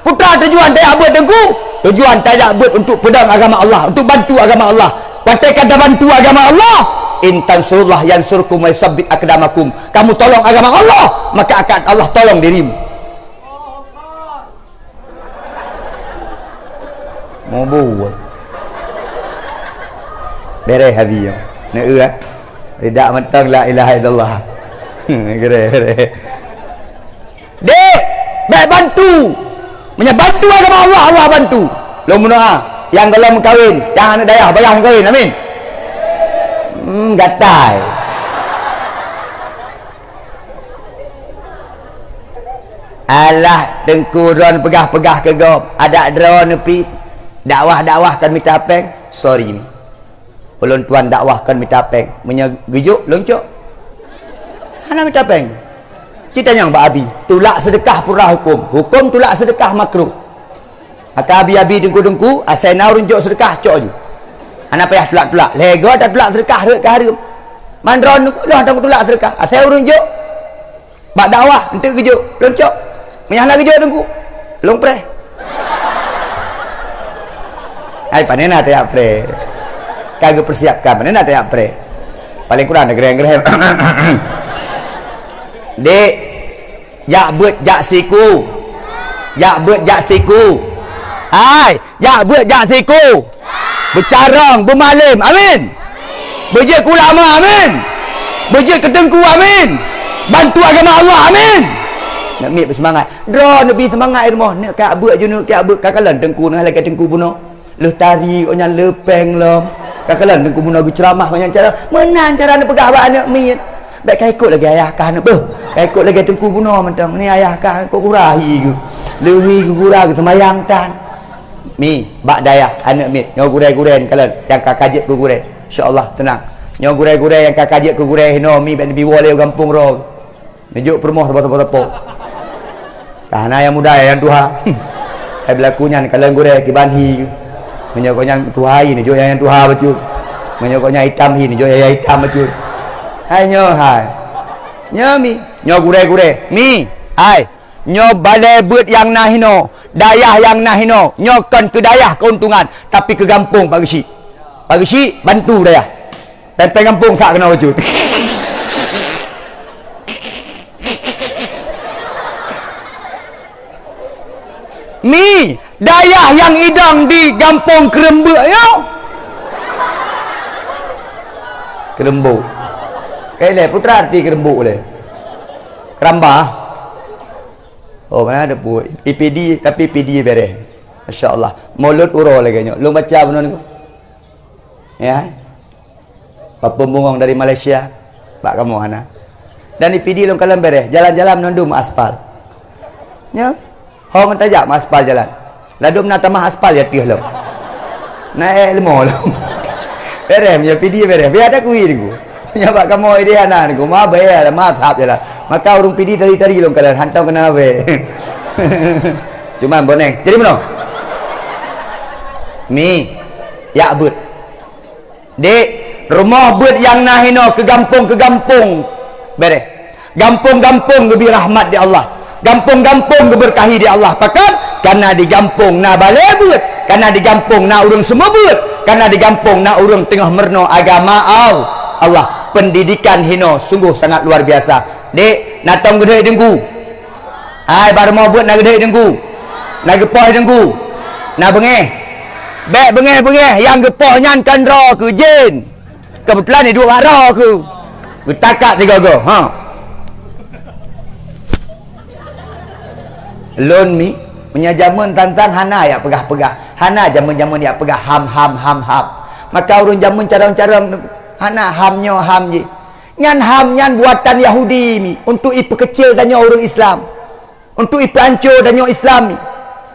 Speaker 1: Putra tujuan tak beut dengku. Tujuan tak beut untuk pedang agama Allah, untuk bantu agama Allah. Pantai kata bantu agama Allah. In tansurullah yansurkum wa yusabbit aqdamakum. Kamu tolong agama Allah, maka akan Allah tolong dirimu. mau buat beres habis yo nak tidak mentang la ilaha illallah kere dek baik bantu bantu agama Allah, Allah bantu lo munoa yang kalau kawin jangan anak dayah bayar kawin amin gatai alah tengkuron pegah-pegah ke gop ada drone nepi dakwah kan minta peng sorry ni ulun tuan dakwah kan minta peng menyegejuk loncok hana minta peng cerita yang Pak Abi tulak sedekah pura hukum tulak sedekah makruh maka abi-abi dengku-dengku asal nak runjuk sedekah cok je hana payah tulak-tulak lega tak tulak sedekah ke hari mandron lah tak tulak sedekah asal runjuk bak dakwah entek gejuk loncok menyahlah gejuk dengku long pre ai panena tak pre kagak persiapkan panena tak pre paling kurang ada gereng-gereng dek jak buat jak siku hai jak buat jak siku bercarang bermalim amin berje ulama amin berje ketengku amin bantu agama Allah amin nak mik bersemangat draw nabi semangat irmoh nak kak buat je nak kak buat kakalan tengku dengan lagi tengku buno leh tari kau nyang lepeng lom kakalan tengku buno gu ceramah banyak cara menang cara nak pegah abang anak mit baik kau ikut lagi ayah kah nak beh kau ikut lagi tengku buno mentang ni ayah kah kau kurahi ke lehi ke kurah ke temayang tan mi bak dayah anak mit nyau gurai-gurai kalian yang kak kajet ku gurai insyaallah tenang nyau gurai-gurai yang kak kajet ku gurai no mi ben biwale kampung ro ngejuk permoh tepo-tepo tahana yang muda yang tuha hai berlakunya kalian gurai kibanhi menyokoknya tuhai ni jo yang tuha betul menyokoknya hitam hi ni jo yang hitam betul hai nyo hai nyo mi nyo gure-gure mi hai nyo balai beut yang nahino dayah yang nahino nyo kan ke dayah keuntungan tapi ke kampung pagi si bantu dayah tempeng kampung sak kena wujud mi dayah yang idang di kampung Kerembuk yo Kerembuk le putra arti Kerembuk le Keramba oh mana ada pu IPD tapi PD beres masya-Allah mulut uro lagi nyo lu baca benar ni ya apa bungong dari Malaysia pak kamu hana dan IPD lu kalam beres jalan-jalan nondum aspal ya hong tajak aspal jalan ladum nak tamah aspal ya tih lo naik ilmu lo beres punya PD beres biar ada kuih ni nyabak kamu ide anak ni mah bayar mah thap je lah maka urung PD tadi lo kalian hantam kena we cuma boneng jadi mana mi ya but dek rumah but yang nahino ke kampung beres kampung lebih rahmat di Allah kampung berkahi di Allah pakat karena di kampung na balai but karena di kampung na urung semua but karena di kampung na urung tengah merno agama Allah pendidikan hino sungguh sangat luar biasa dek natong gede dengku ai bar mau buat nak gede dengku nak gepoh dengku nak bengeh bek bengeh yang gepoh nyan kan ro ke jin kebetulan ni dua ro ke betakak tiga go ha lon mi punya zaman tantang hana ya pegah-pegah hana zaman-zaman ya pegah ham maka urun zaman cara-cara hana hamnyo ham je nyan buatan Yahudi mi untuk ipe kecil dan orang Islam untuk ipe hancur dan Islam mi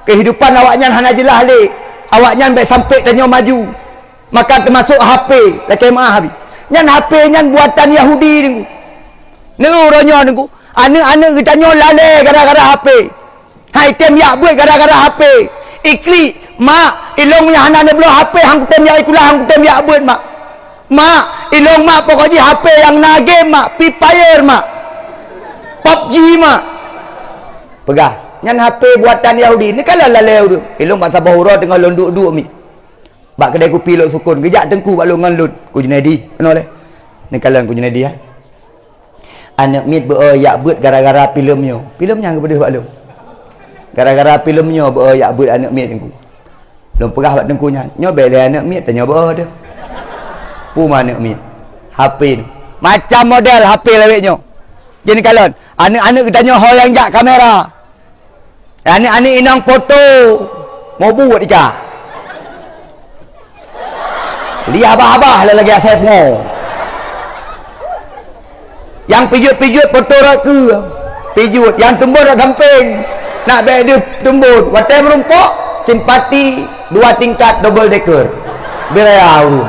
Speaker 1: kehidupan awaknya hana jelah le awaknya baik sampai dan maju maka termasuk HP laki maaf nyan HP nyan buatan Yahudi ni neuronyo ni ane kita lale gara-gara HP hai tem ya buat gara-gara HP ikli mak ilong nya hana belum HP hang tem ya ikulah hang tem ya buat mak ilong mak pokoknya HP yang na game mak Free Fire mak PUBG mak pegah nyan HP buatan Yahudi ni kalau lalai tu ilong mak sabah hura tengah londuk-duk mi bak kedai kopi lok sukun gejak tengku bak longan lut ku Junaidi kena oleh ni kalau ku Junaidi anak mit beoyak beut gara-gara filmnya kepada bak lu gara-gara filmnya beoyak beut anak mit ku Belum perah buat tengkunya. Nyo beli anak miat tanya bah dia. Pu mana miat? HP ni. Macam model HP leweknya. Jadi kalon, anak-anak kita tanya hol yang jak kamera. Anak-anak inang foto. Mau buat dia. Lihat abah-abah lah lagi asal mo. Yang pijut-pijut foto raka. Pijut, yang tumbur dah samping. Nak baik dia tumbur. Watai merumpok, simpati 2 tingkat double decker. Beraya urun.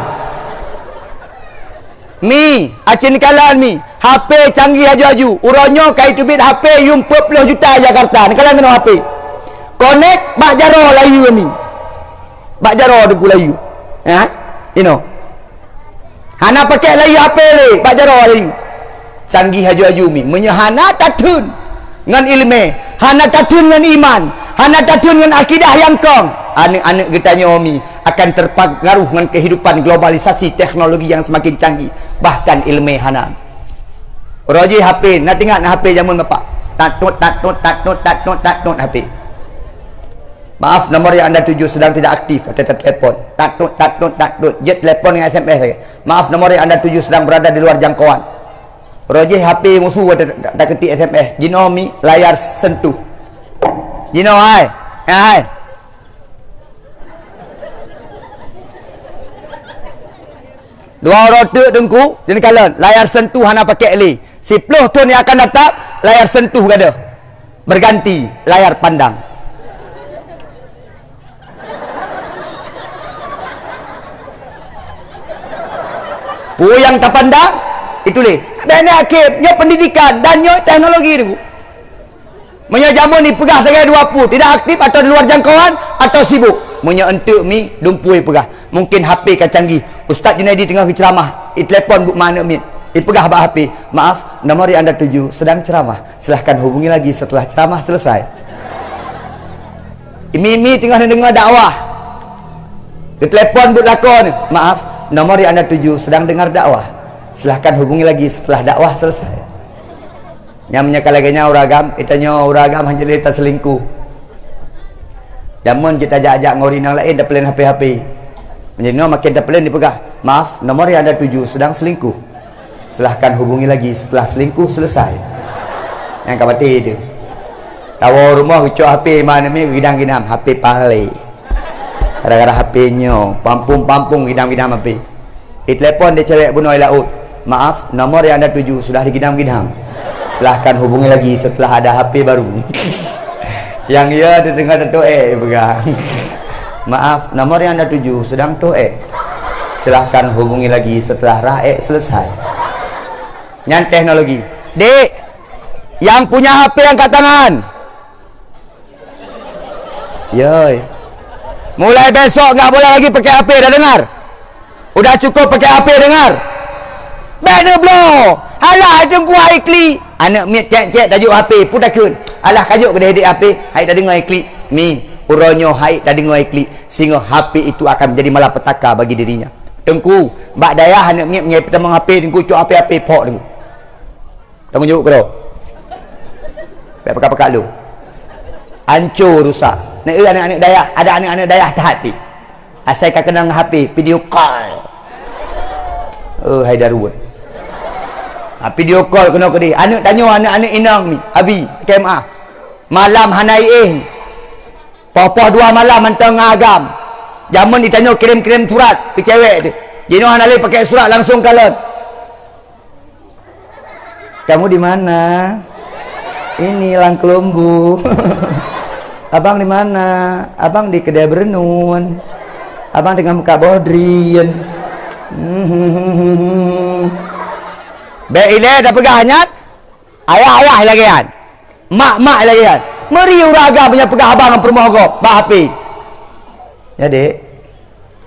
Speaker 1: Mi, acin kalan mi. HP canggih aju-aju. Uronyo kai tu bit HP yung 40 juta Jakarta. Ni kalan minum HP. Connect bak jaro layu mi. Bak jaro deku layu. Ha? You know. Hana pakai layu HP le, bak jaro layu. Canggih aju-aju mi. Menyahana tatun ngan ilmu. Hana tatun ngan iman. Hana tatun ngan akidah yang kong. Anak-anak kita nyomi akan terpengaruh dengan kehidupan globalisasi teknologi yang semakin canggih. Bahkan ilmu hana. Roji HP, nak tengok nak HP zaman bapak. Tatut HP. Maaf, nomor yang anda tuju sedang tidak aktif atau telepon. Tatut. Jet telepon dengan SMS saja. Maaf, nomor yang anda tuju sedang berada di luar jangkauan. Roji HP musuh dah ketik SMS. Jino mi layar sentuh. Jino hai. Hai. Dua roda dengku jadi kalon layar sentuh hana pakai li. 10 tahun yang akan datang layar sentuh gada. Berganti layar pandang. Yang tak pandang itu le. Benda akhir nyo pendidikan dan nyo teknologi ni. Menyo jamun ni pegah serai 20 tidak aktif atau di luar jangkauan atau sibuk. Menyo entuk mi dumpui pegah. Mungkin HP kan canggih. Ustaz Junaidi tengah ceramah. Telefon buk mana mi. Pegah bak HP. Maaf, nomor yang anda tuju sedang ceramah. Silahkan hubungi lagi setelah ceramah selesai. Imi tengah dengar dakwah. Di telefon buk lakon. Maaf, nomor yang anda tuju sedang dengar dakwah. Silahkan hubungi lagi setelah dakwah selesai. Yang menyakalakannya uragam, itanya uragam hanya cerita selingkuh. Jamun kita ajak-ajak ngori yang lain dah pelan HP-HP. Menjadi makin dah pelan dipegah. Maaf, nomor yang anda tuju sedang selingkuh. Silahkan hubungi lagi setelah selingkuh selesai. Yang kapati itu. Tahu rumah ucap HP mana ni gidam-gidam HP palai. Kadang-kadang HP-nya pampung-pampung gidam-gidam HP. Telepon dia cewek bunuh air laut. Maaf, nomor yang anda tuju sudah digidam-gidam. Silahkan hubungi lagi setelah ada HP baru. Yang ia ada dengar toe pegang. Maaf, nomor yang anda tuju sedang toe. Silahkan hubungi lagi setelah raek selesai. Yang teknologi. Dek, yang punya HP angkat tangan. Yoi. Mulai besok nggak boleh lagi pakai HP, dah dengar? Udah cukup pakai HP, dengar? Benda blow. Alah jengku hai klik. Anak miat cek tajuk HP pun dah kun. Alah kajuk ke dia HP, hai dah dengar klik. Mi, uronyo hai dah dengar klik. Sehingga HP itu akan menjadi malapetaka bagi dirinya. Tengku, bak dayah anak miat menyai pertama HP tengku cuk HP pok tengku. Tengok jauh kau. Baik pakak-pakak lu. Hancur rusak. Nak anak-anak dayah, ada anak-anak dayah tak hati. Asal kau kenal HP, video call. Hai Darwood. Video call kena ke dia. Anak tanya anak-anak inang ni. Abi, KMA. Malam hanai Papa 2 malam hantar ngagam. Jaman ditanya kirim-kirim surat ke cewek dia. Jino hanali pakai surat langsung kalon. Kamu di mana? Ini Langkelumbu. Abang di mana? Abang di kedai berenun. Abang dengan muka bodrian. Baik ile dah pegang hanyat. Ayah-ayah lagi kan. Mak-mak lagi kan. Meri uraga punya pegang abang dengan permoh kau. Bah api. Ya dek.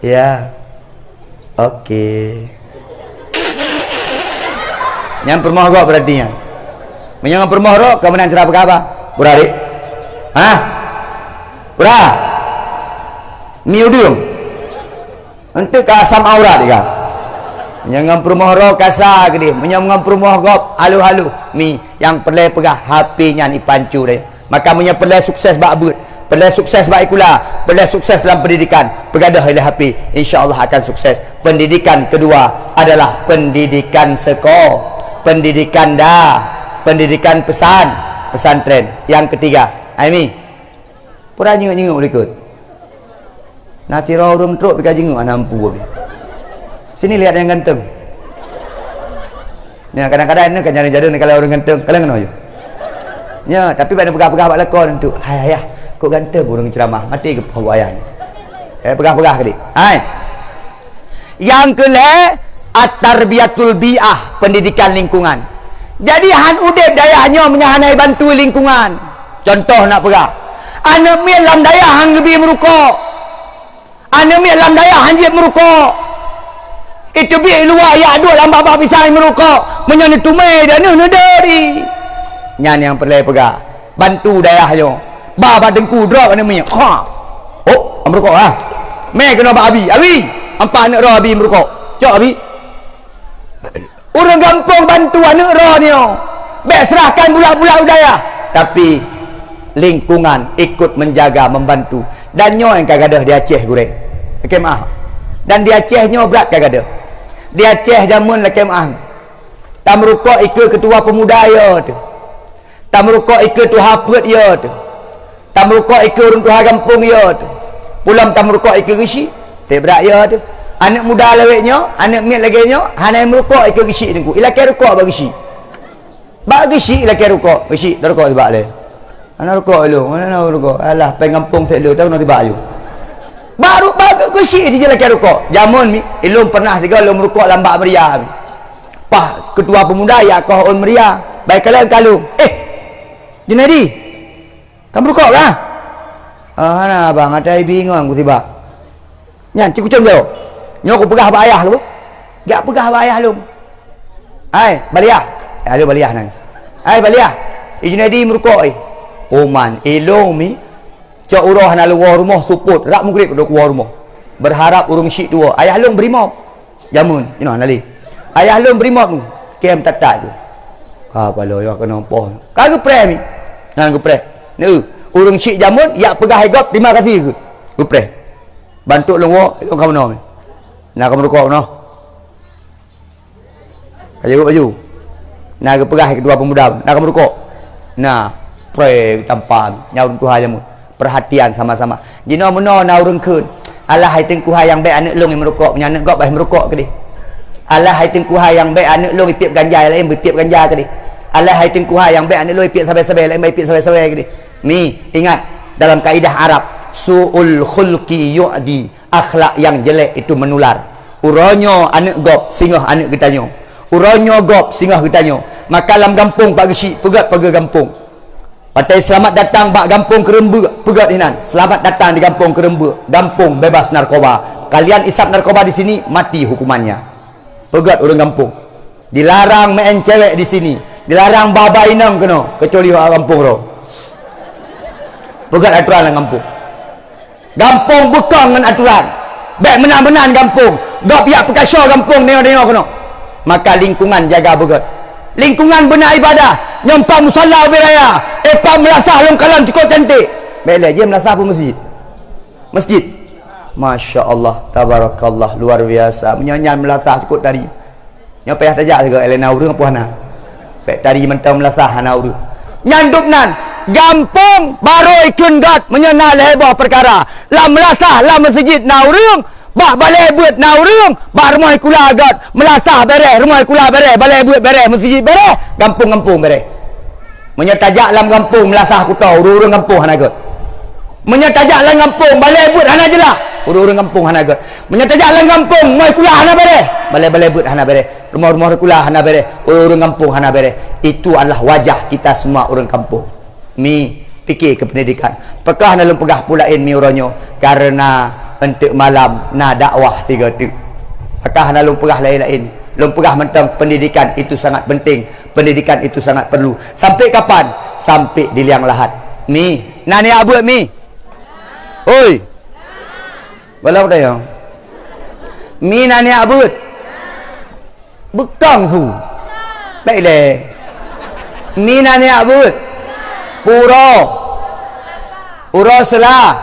Speaker 1: Ya. Okey. Yang permoh kau berarti yang. Menyang permoh kau kau menang cerah pegang apa? Pura dek. Hah? Pura. Miudium. Untuk ke asam aurat dia. Menyang permoh roh kasar ke dia. Menyang permoh kau halu-halu. Mi yang perlu pegang HP-nya ni pancu dia. Maka punya perlu sukses bak abut. Pelan sukses baik kula, pelan sukses dalam pendidikan, pegadah oleh happy, insya-Allah akan sukses. Pendidikan kedua adalah pendidikan sekolah, pendidikan pendidikan pesantren. Yang ketiga, Aimi. Pura nyenguk ikut. Nanti rum truk pika jenguk nampu habis. Sini lihat yang ganteng. Ya, kadang-kadang ni kan jadi kalau orang ganteng, kalian kena je. Ya, tapi pada pegah-pegah bak lakon tu. Hai ayah, kok ganteng orang ceramah. Mati ke bawah ayah ni. Pegah-pegah ke dia. Hai. Yang kelima, at-tarbiyatul bi'ah, pendidikan lingkungan. Jadi han udip dayahnya menyahanai bantu lingkungan. Contoh nak pegah. Anak mi lam dayah hang gebi merukok. Anak mi lam dayah hanjit merukok. Itu bi luar ya duk lam bab pisang merukok. Menyani tumai dan dari. Nyan yang perlu pegah. Bantu dayahnya. Ba dengku drop ana mi. Ha. Oh, merukok ah. Me kena bab abi. Abi, ampak anak ro abi merukok. Cok abi. Orang kampung bantu anak ro ni. Baik serahkan bulat-bulat dayah. Tapi lingkungan ikut menjaga, membantu. Dan nyo yang kagadah di Aceh goreng. Okey maaf. Dan di Aceh nyo berat kagadah. Di Aceh jamun laki maaf. Tam rukuk ikut ketua pemuda ya tu. Tam rukuk ikut tu haput ya tu. Tam rukuk ikut orang tuha kampung ya tu. Pulang tam rukuk ikut gisi. Tak berat ya tu. Anak muda leweknya, anak miat lagi nya, hanai merukuk ikut gisi dengku. Ilakai rukuk bagi gisi. Bagi gisi ilakai rukuk. Gisi dah rukuk tiba le. Ana rukuk lu, mana nak rukuk? Alah, pengampung tak lu, dah nak tiba ayu. Baru gisi dia ilakai rukuk. Jamun mi, ilum pernah tiga lu merukuk lambak meriah mi. Pah ketua pemuda ya kau on meriah. Baik kalian kalung. Junedi. Kamu rukuk kah? Ana bang, ada bingung aku tiba. Nyan cikgu cem jauh. Nyok aku pegah abang ayah ke? Gak pegah abang ayah lu. Hai, baliah. Lu baliah nang. Hai baliah. Junedi merukuk Oman, elong mi. Cak urah nak luar rumah suput. Rak mugrib duk keluar rumah. Berharap urung syik tua. Ayah lu berimop. Jamun, nali. Ayah lu berimop tu. Kem tatat tu. Apa lo ya kena poh. Kagak pre mi. Nang ke pre. Ne, urung syik jamun, ya pegah higop, terima kasih ke. Ke pre. Bantu lu lu kamu no mi. Nak kamu rukuk no. Kayu baju. Nak ke pegah kedua pemuda. Nak kamu rukuk. Nah, pre tampam nyau Tuhan jamu. Perhatian sama-sama. Jino meno na urang keun. Allah hai tengku hai yang baik anak long yang merokok, punya anak gop baik merokok ke dia. Allah hai tengku hai yang baik anak long ipiap ganja lain ipiap ganja ke dia. Allah hai tengku hai yang baik anak long ipiap sabai-sabai lain ipiap sabai-sabai ke dia. Ni ingat dalam kaedah Arab, suul khulqi yu'di, akhlak yang jelek itu menular. Uronyo anak gop singgah anak getanyo. Uronyo gop singgah getanyo. Maka dalam kampung pak gesi pegat paga kampung. Patai selamat datang bak kampung Kerembe pegat inan. Selamat datang di kampung Kerembe. Kampung bebas narkoba. Kalian isap narkoba di sini mati hukumannya. Pegat orang kampung. Dilarang main cewek di sini. Dilarang baba inang kena kecuali orang kampung ro. Pegat aturan dalam kampung. Kampung bekang dengan aturan. Baik menang-menang kampung. Gak pihak pekasya kampung neo-neo kena. Maka lingkungan jaga pegat. Lingkungan benar ibadah. Nyompa musalla beraya. Epa melasah long kalang cukup cantik. Baiklah je melasah pun masjid. Masjid. Masya Allah, tabarakallah, luar biasa. Menyanyian melasah cukup tadi. Yang payah tajak juga Elena urang apa hana. Baik tadi mentang melasah hana urang. Nyanduk nan. Gampung baru ikun gat menyenal heboh perkara. Lam melasah lam masjid na urang. Bak balai buat na urang, bak rumah kula agat, melasah beres, rumah kula beres, balai buat beres, masjid beres, kampung-kampung beres. Menyetajak dalam kampung melasah kuta, urang kampung hana agat. Menyetajak dalam kampung, balai buat hana jelah, urang kampung hana agat. Menyetajak dalam kampung, rumah kula hana beres, balai-balai buat hana beres, rumah-rumah kula hana beres, urang kampung hana beres. Itu adalah wajah kita semua orang kampung. Mi fikir ke pendidikan. Pekah dalam pegah pulain mi uronyo karena untuk malam na dakwah tiga tu. Akah na long pegah lain-lain. Long pegah mentang pendidikan itu sangat penting. Pendidikan itu sangat perlu. Sampai kapan? Sampai di liang lahat. Mi, nani abut mi? Oi. Balau dah yang. Mi nani abut? Bekang tu. Baiklah. Mi nani abut? Puro.
Speaker 2: Uruslah.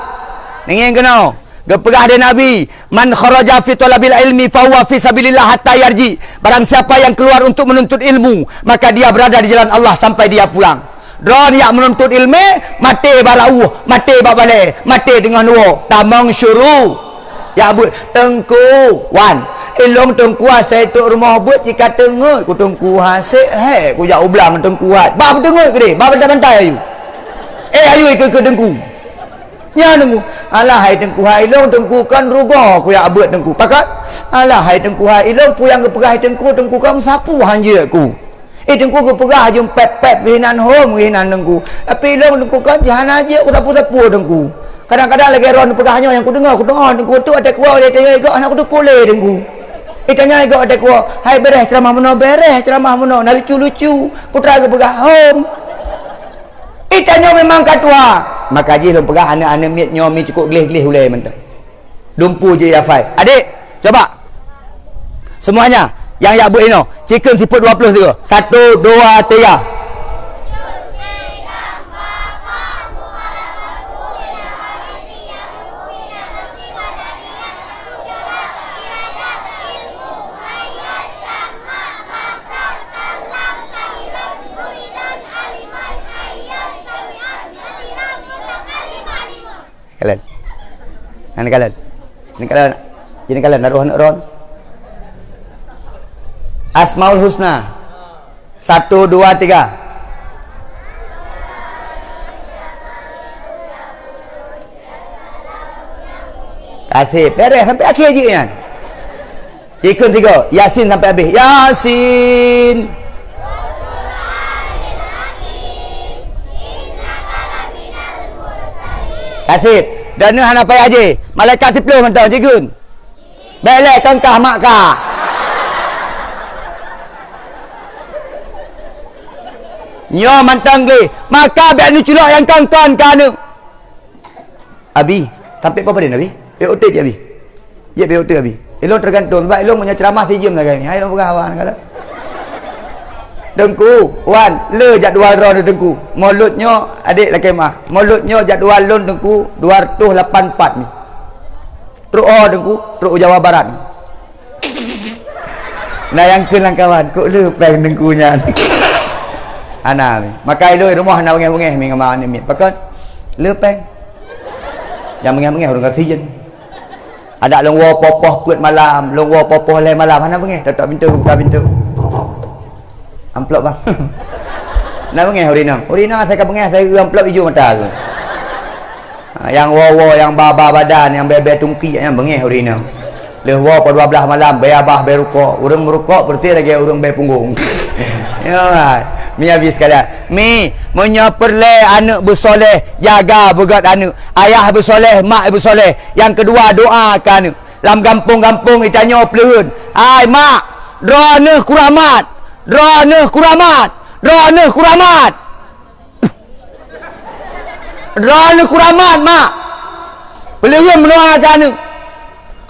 Speaker 2: Ningin kena. Gepegah dia Nabi. Man kharaja fi talabil ilmi fa huwa fi sabilillah hatta yarji. Barang siapa yang keluar untuk menuntut ilmu, maka dia berada di jalan Allah sampai dia pulang. Dron yang menuntut ilmu, mati balau, mati babale, mati dengan dua. Tamang syuru. Ya but tengku wan. Ilong tengku asai tok rumah but jika tengok ku tengku hasik he ku jak ublang tengku hat. Ba tengok ke dia? Ba bantai ayu. Ayu ke tengku. Ya tengku. Alah hai tengku hai ilong tengku kan rugo ku ya abet tengku. Pakat. Alah hai tengku hai ilong puyang ke pegah tengku kan sapu hanje ku. Tengku ke pegah jum pep-pep ginan home ginan tengku. Tapi ilong tengku kan jahan aja ku tapu-tapu tengku. Kadang-kadang lagi ron pegahnya yang ku dengar tengku tu ada kuah dia tengok ikut anak ku tu boleh tengku. Tanya ikut ada kuah. Hai beres ceramah mana nak lucu-lucu. Putra ke pegah home. Tanya memang katua. Maka je long pegah anak-anak miat nyomi cukup gelih-gelih ulai mentah. Dumpu je ya fai. Adik, coba. Semuanya yang ya buat ini. Chicken siput 23. 1 2 3. Kalian. Ini kalian. Ini kalian naruh. Asmaul Husna. 1 2 3. Kasih. Beres sampai akhir je kan. Cikun 3. Yasin sampai habis. Yasin. Kasih. Dan ni hana payah je. Malaikat 10 mentau cikun. Belek kangkah makkah. Nyo mantang ge. Maka biar ni culak yang kangkan kana. Abi, sampai apa dia Abi? BOT je Abi. Ya BOT Abi. Elok tergantung sebab elok punya ceramah sejam dah kami. Hai elok berkawan kala. Dengku, wan, le jadual ron dengku. Mulutnya adik laki mah. Mulutnya jadual lon dengku 284 ni. Teruk dengku, teruk Jawa Barat. Nah yang kelang kawan, kok le peng dengkunya. Ana mi. Makai le rumah ana bengeh-bengeh mi ngamah ni mi. Pakon le peng. Yang bengeh-bengeh orang kata jen. Ada longwo popoh puat malam, longwo popoh le malam ana bengeh, tak pintu buka pintu. Amplop bang. Nak bengeh Urina saya kan bengeh saya amplop hijau mata tu. Yang wo yang baba badan, yang bebe tungki yang bengeh Urina. Leh wo pada 12 malam be abah be rukuk. Urang merukuk berarti lagi urang be punggung. Ya. Mi habis sekalian. Mi menyaperle anak bersoleh, jaga begat anak. Ayah bersoleh, mak bersoleh. Yang kedua doakan. Dalam kampung-kampung ditanya pelehun. Hai mak, drone kuramat. Drone kuramat. Drone kuramat. Drone kuramat mak. Pelehun mendoakan anak.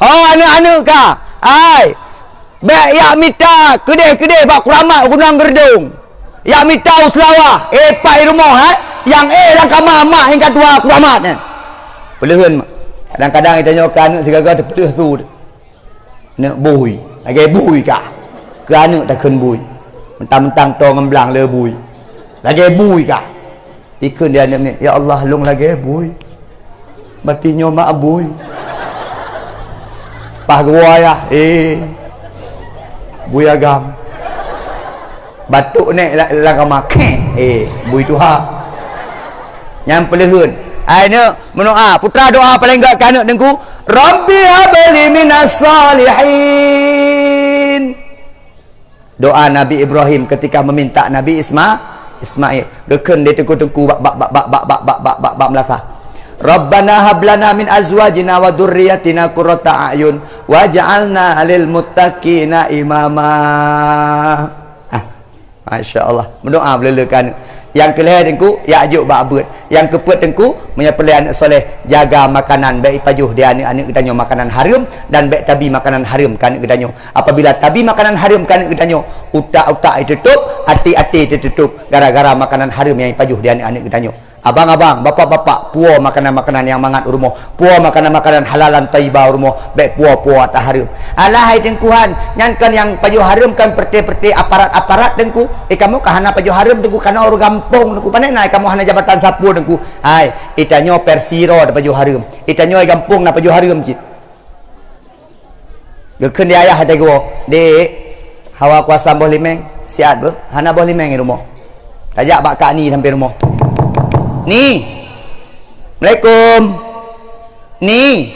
Speaker 2: Oh anak-anak kah? Hai. Bek yak mita kedai-kedai bak kuramat gunang gerdung. Yak mita uslawah, pai rumah yang dalam kamar mak yang kedua kuramat kan. Pelehun mak. Kadang-kadang kita tanya anak segala terpeleh tu. Nak bui, lagi bui kah? Ke anak tak ken bui. Mentang-mentang to ngemblang le bui. Lagi bui kah? Ikut dia ni, ya Allah long lagi bui. Batinya mak bui. Pah gua ya, bui agam. Batuk naik dalam kamar. Bui tuha. Yang pelehun. Aina mendoa, putra doa paling enggak ke anak dengku, Rabbi habli minas salihin. Doa Nabi Ibrahim ketika meminta Nabi Ismail. Geken dia tengku-tengku bak melakah. Rabbana hablana min azwajina wa dhurriyyatina qurrata a'yun waj'alna lil muttaqina imama. Masya-Allah. Mendoa belelakan. Yang kelih tengku ya'juk ba'bud. Yang keput tengku menyapelai anak soleh, jaga makanan baik pajuh dia anak-anak gedanyo makanan haram dan baik tabi makanan haram kan gedanyo. Apabila tabi makanan haram kan gedanyo, utak-utak ditutup, hati-hati ditutup gara-gara makanan haram yang pajuh dia anak-anak gedanyo. Abang-abang, bapak-bapak, puas makanan-makanan yang mangat rumah. Puas makanan-makanan halalan taibah rumah. Baik puas-puas atas harum. Alah hai tengkuhan, nyankan yang pajuh harum kan perti-perti aparat-aparat tengku. Kamu kahana pajuh harum tengku kana orang gampung tengku. Pandai naik kamu hana jabatan sapu tengku. Hai, itanyo persiro da pajuh harum. Itanyo gampung na pajuh harum cit. Gekun dia ayah ada gua. Dek, hawa kuasa boh limeng, siat be. Hana boh limeng di rumah. Tajak bakak ni sampai rumah. Ni. Assalamualaikum. Ni.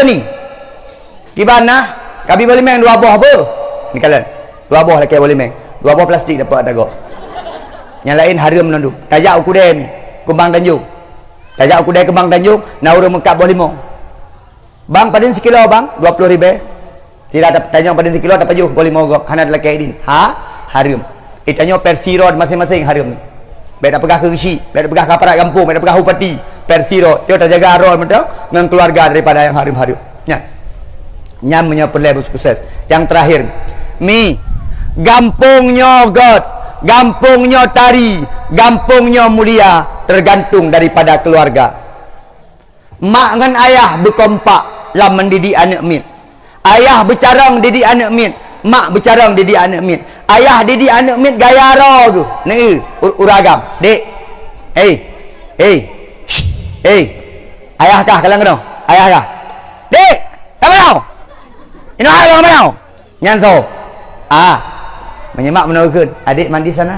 Speaker 2: Ni. Gimana? Kami boleh main dua buah apa? Ni kalian. Dua buah lagi boleh main. Dua buah plastik dapat ada go. Yang lain harum nandu. Tajak aku deh ni. Kembang Tanjung. Tajak aku deh Kembang Tanjung. Na urang mengkap boleh limau. Bang padin sekilo bang, 20,000. Tidak ada tanya padin sekilo dapat juh boleh limau go. Hana laki aidin. Ha? Harum. Itanyo persiro masing-masing harum ni. Baik nak pegah ke Risi, baik nak pegah ke aparat kampung, baik nak pegah upati, persiro, dia tak jaga arol macam dengan keluarga daripada yang harum-harum. Ya. Nyamnya perlai sukses. Yang terakhir, mi gampungnya God, gampungnya tari, gampungnya mulia tergantung daripada keluarga. Mak dengan ayah berkompak dalam mendidik anak min. Ayah bercarang didik anak min, mak bercarang didik anak min. Ayah didik anak mit gaya ro tu. Ni uragam. Dek. Ayah kah kalang kena? Ayah kah? Dek, kamu tahu? Ini ayah kamu tahu? Nyanso. Menyemak menurut. Adik mandi sana.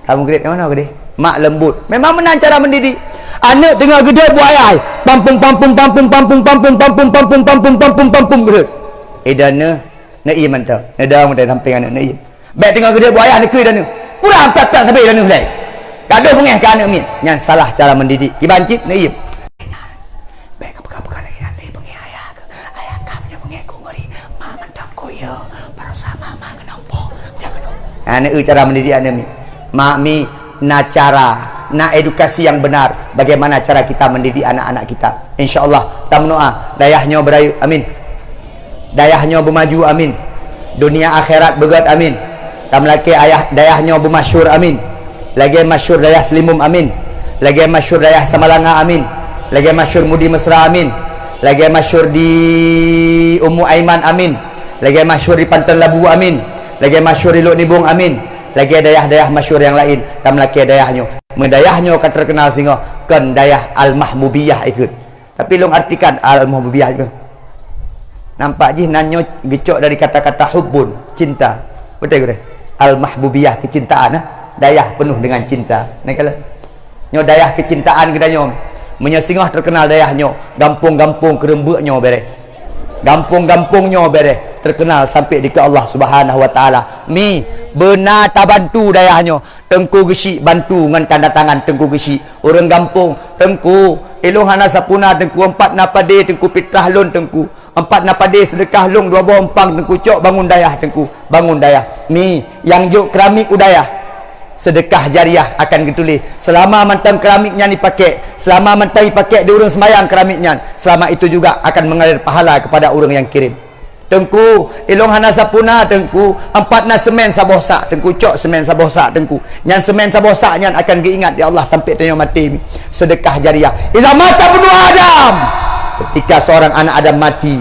Speaker 2: Kamu grade mana gede? Mak lembut. Memang menang cara mendidik. Anak tengah gede buat ayah. Pampung gede. Edana nak iya mantap. Nedang mantap samping anak nak iya. Baik tengah gede buat ayah nak ke dan ni. Kurang tak sampai dan ni mulai. Tak ada pengeh ke anak min. Yang salah cara mendidik. Kibancit nak iya. Baik apa-apa lagi ni pengeh ayah ke. Ayah kamu pengeh ku ngeri. Mak mantap ko ya. Baru sama mak kenapa. Dia kena. Nak cara mendidik anak min. Mak mi na cara, na edukasi yang benar. Bagaimana cara kita mendidik anak-anak kita. Insya-Allah kita berdoa dayahnya berayu. Amin. Dayahnya bermaju amin. Dunia akhirat begat amin. Tam laki ayah dayahnya bermasyhur amin. Lagi masyhur dayah Selimum amin. Lagi masyhur dayah Samalanga amin. Lagi masyhur Mudi Mesra amin. Lagi masyhur di Ummu Aiman amin. Lagi masyhur di Pantai Labu amin. Lagi masyhur di Lok Nibung amin. Lagi dayah-dayah masyhur yang lain. Tam laki dayahnya. Mendayahnya kan terkenal sehingga kan dayah Al-Mahbubiyah ikut. Tapi long artikan Al-Mahbubiyah juga. Nampak je nanyo gecok dari kata-kata hubbun, cinta. Betul ke? Al-Mahbubiyah, kecintaan. Dayah penuh dengan cinta. Nah kalau nyo dayah kecintaan kedanya. Menyesingah terkenal dayahnya. Gampung-gampung kerembuknya bereh. Gampung-gampungnya bereh. Terkenal sampai di ke Allah Subhanahu wa taala. Mi benar tak bantu dayahnya. Tengku gesik bantu dengan tanda tangan tengku gesik. Orang gampung, tengku elong hana sapuna tengku 4 napade tengku pitrah lon tengku. 4 napade sedekah long 2 buah empang tengku cok bangun dayah tengku. Bangun dayah. Mi yang juk keramik udayah. Sedekah jariah akan ditulis. Selama mantan keramiknya dipakai, selama mantan dipakai di urang semayang keramiknya, selama itu juga akan mengalir pahala kepada orang yang kirim. Tengku elong hana sapuna tengku 4 na semen sabosak tengku cok semen sabosak tengku. Yang semen sabosak nyan akan diingat di Allah sampai tanya mati. Sedekah jariah. Idza mata ibnu Adam. Ketika seorang anak Adam mati,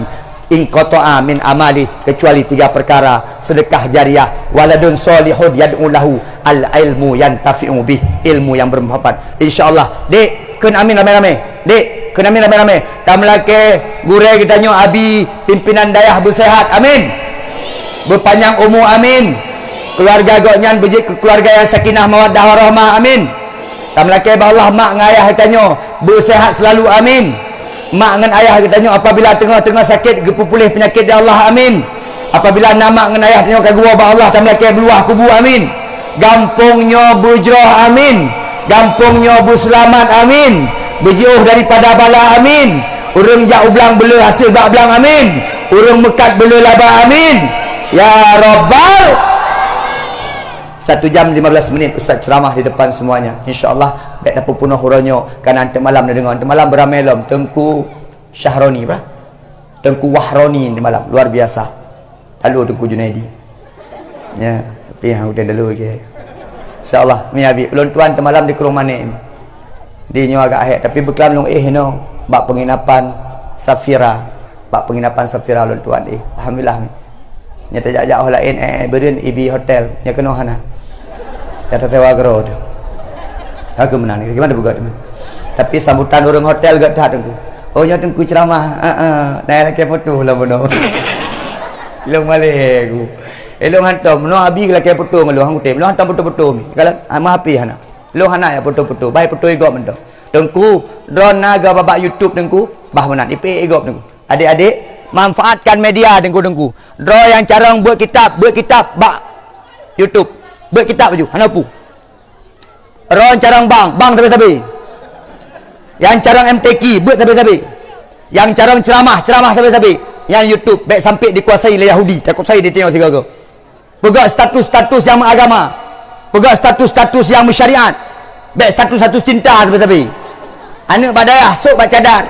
Speaker 2: inqata'a min amali, kecuali 3 perkara. Sedekah jariah, waladun solihun yad'u lahu, al ilmu yantafi'u bih, ilmu yang bermanfaat. Insyaallah. Dek, kun amin ramai-ramai. Dek, kun amin ramai-ramai. Tam laki gurau kita nyo abi pimpinan dayah bersehat. Amin. Berpanjang umur amin. Keluarga goknyan beji keluarga yang sakinah mawaddah warahmah. Amin. Tam laki Allah mak dengan ayah kita nyo bersehat selalu. Amin. Mak dengan ayah kita nyo apabila tengah-tengah sakit pulih penyakit dia Allah. Amin. Apabila nama dengan ayah kita nyo kagua ba Allah tam laki beluah kubu. Amin. Gampungnya berjroh. Amin. Gampungnya berselamat. Amin. Berjauh daripada bala. Amin. Urang jak ublang bela hasil bak belang. Amin. Urang mekat bela laba. Amin. Ya Rabbal. 1 jam 15 minit Ustaz ceramah di depan semuanya. InsyaAllah baik dapat penuh huranyo. Kan nanti malam dia dengar. Nanti malam beramai lom. Tengku Syahroni berah? Tengku Wahroni di malam. Luar biasa. Lalu Tengku Junaidi. Ya. Tapi yang udah dulu ke. InsyaAllah mi abi ulun tuan temalam di kurung manik ni di nyo agak akhir tapi berkelam long no bak penginapan Safira ulun tuan alhamdulillah ni nya tajak orang lain berin ibi hotel nya kena hana ya tewa gero tu aku menang ni gimana buat teman tapi sambutan orang hotel gak dah tengku oh nya tengku ceramah naik lagi foto lah bono long male aku elong hantam no abi lagi foto ngelu hang utem lo hantam foto-foto mi kalau ama api hana lo hana ya foto-foto bai foto igop mendo tengku drone naga babak YouTube tengku bah menan ipe igop tengku adik-adik manfaatkan media dengku-dengku draw yang carang buat kitab bak YouTube buat kitab baju hana pu draw yang carang bang sabi-sabi yang carang MTQ buat sabi-sabi yang carang ceramah sabi-sabi yang YouTube baik sampai dikuasai oleh Yahudi takut saya dia tengok tiga go pegang status yang agama pegang status yang syariat baik status cinta sabi-sabi anak badayah sok baca cadar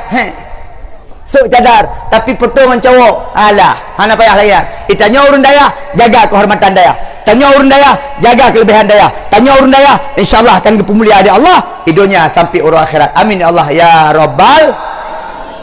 Speaker 2: sok cadar tapi potongan cowok alah hana payah layan tanya urun daya jaga kehormatan daya tanya urun daya jaga kelebihan daya tanya urun daya insyaallah akan kemuliaan di Allah hidupnya sampai urus akhirat amin ya Allah ya rabbal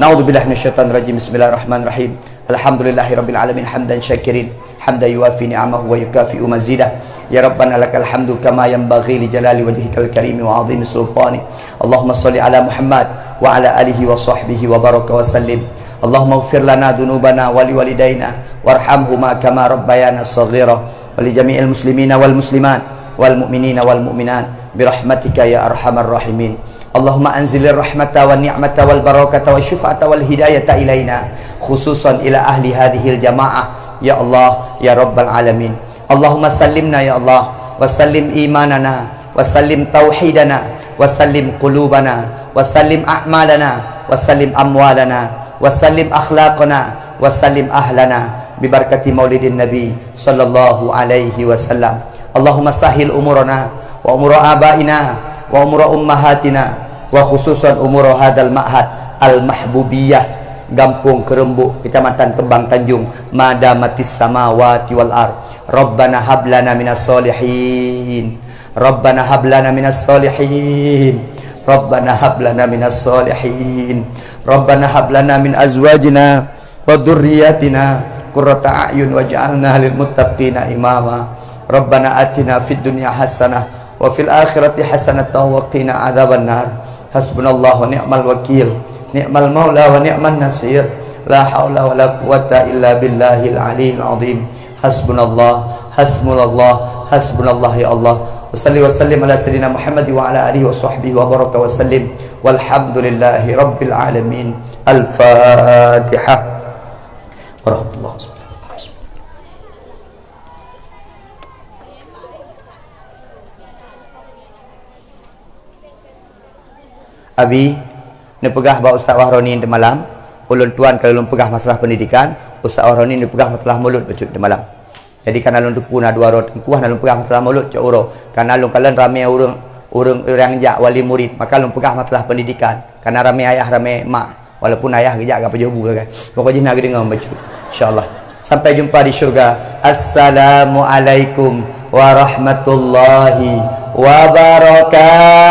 Speaker 2: naudzubillahi minasyaitonir rajim bismillahirrahmanirrahim alhamdulillahirabbil alamin hamdan syakirin hamdan yuwafi ni'amahu wa yukafi'u mazidah ya rabbana lakal hamdu kama yanbaghi li jalali wajhikal karim wa 'azimi sultani Allahumma shalli ala Muhammad wa ala alihi wa sahbihi wa baraka wa sallim Allahumma ighfir lana dhunubana wa liwalidayna warhamhuma kama rabbayana shaghira wa li jami'il muslimina wal muslimat wal mu'minina wal mu'minat bi rahmatika ya arhamar rahimin Allahumma anzilir rahmata wan ni'mata wal barakata wa syifa'ata wal hidayata ilaina khususan ila ahli hadhil jamaah ya Allah ya rabbal alamin Allahumma sallimna ya Allah wa sallim imanana wa sallim tauhidana wa sallim qulubana wa sallim a'malana wa sallim amwalana wa sallim akhlaqana wa sallim ahlana bi barakati maulidin nabi sallallahu alaihi wasallam Allahumma sahil umurana wa umura abaina wa umura ummahatina wa khususan umura hadal ma'had al mahbubiyah Gampung Kerembuk Kecamatan Kembang Tanjung Madamatis samawati wal ard Rabbana hablana minas solihin Rabbana hablana minas solihin Rabbana hablana minas solihin Rabbana hablana min azwajina wa dhurriyyatina qurrata a'yun waj'alna lil muttaqina imama Rabbana atina fid dunya hasanah wa fil akhirati hasanatan wa qina adzabannar hasbunallahu wa ni'mal wakil ni'mal maula wa ni'man nasir la haula wa la quwwata illa billahil aliyyil azim hasbunallah ya Allah wa salli wa sallim ala sayyidina Muhammad wa ala alihi wa sahbihi wa baraka wa sallim walhamdulillahi rabbil alamin al-fatihah warahmatullahi wabarakatuh. Abi ni pegah ba Ustaz Wahroni di malam ulun tuan kalau ulun pegah masalah pendidikan Ustaz Wahroni ni pegah masalah mulut becut di malam jadi kan ulun tupu na dua rot kuah ulun pegah masalah mulut cak uro kan ulun kalian ramai orang jak wali murid maka ulun pegah masalah pendidikan karena ramai ayah ramai mak walaupun ayah gejak apa jobu kan pokoknya nak dengar becut insyaallah sampai jumpa di syurga assalamualaikum warahmatullahi wabarakatuh.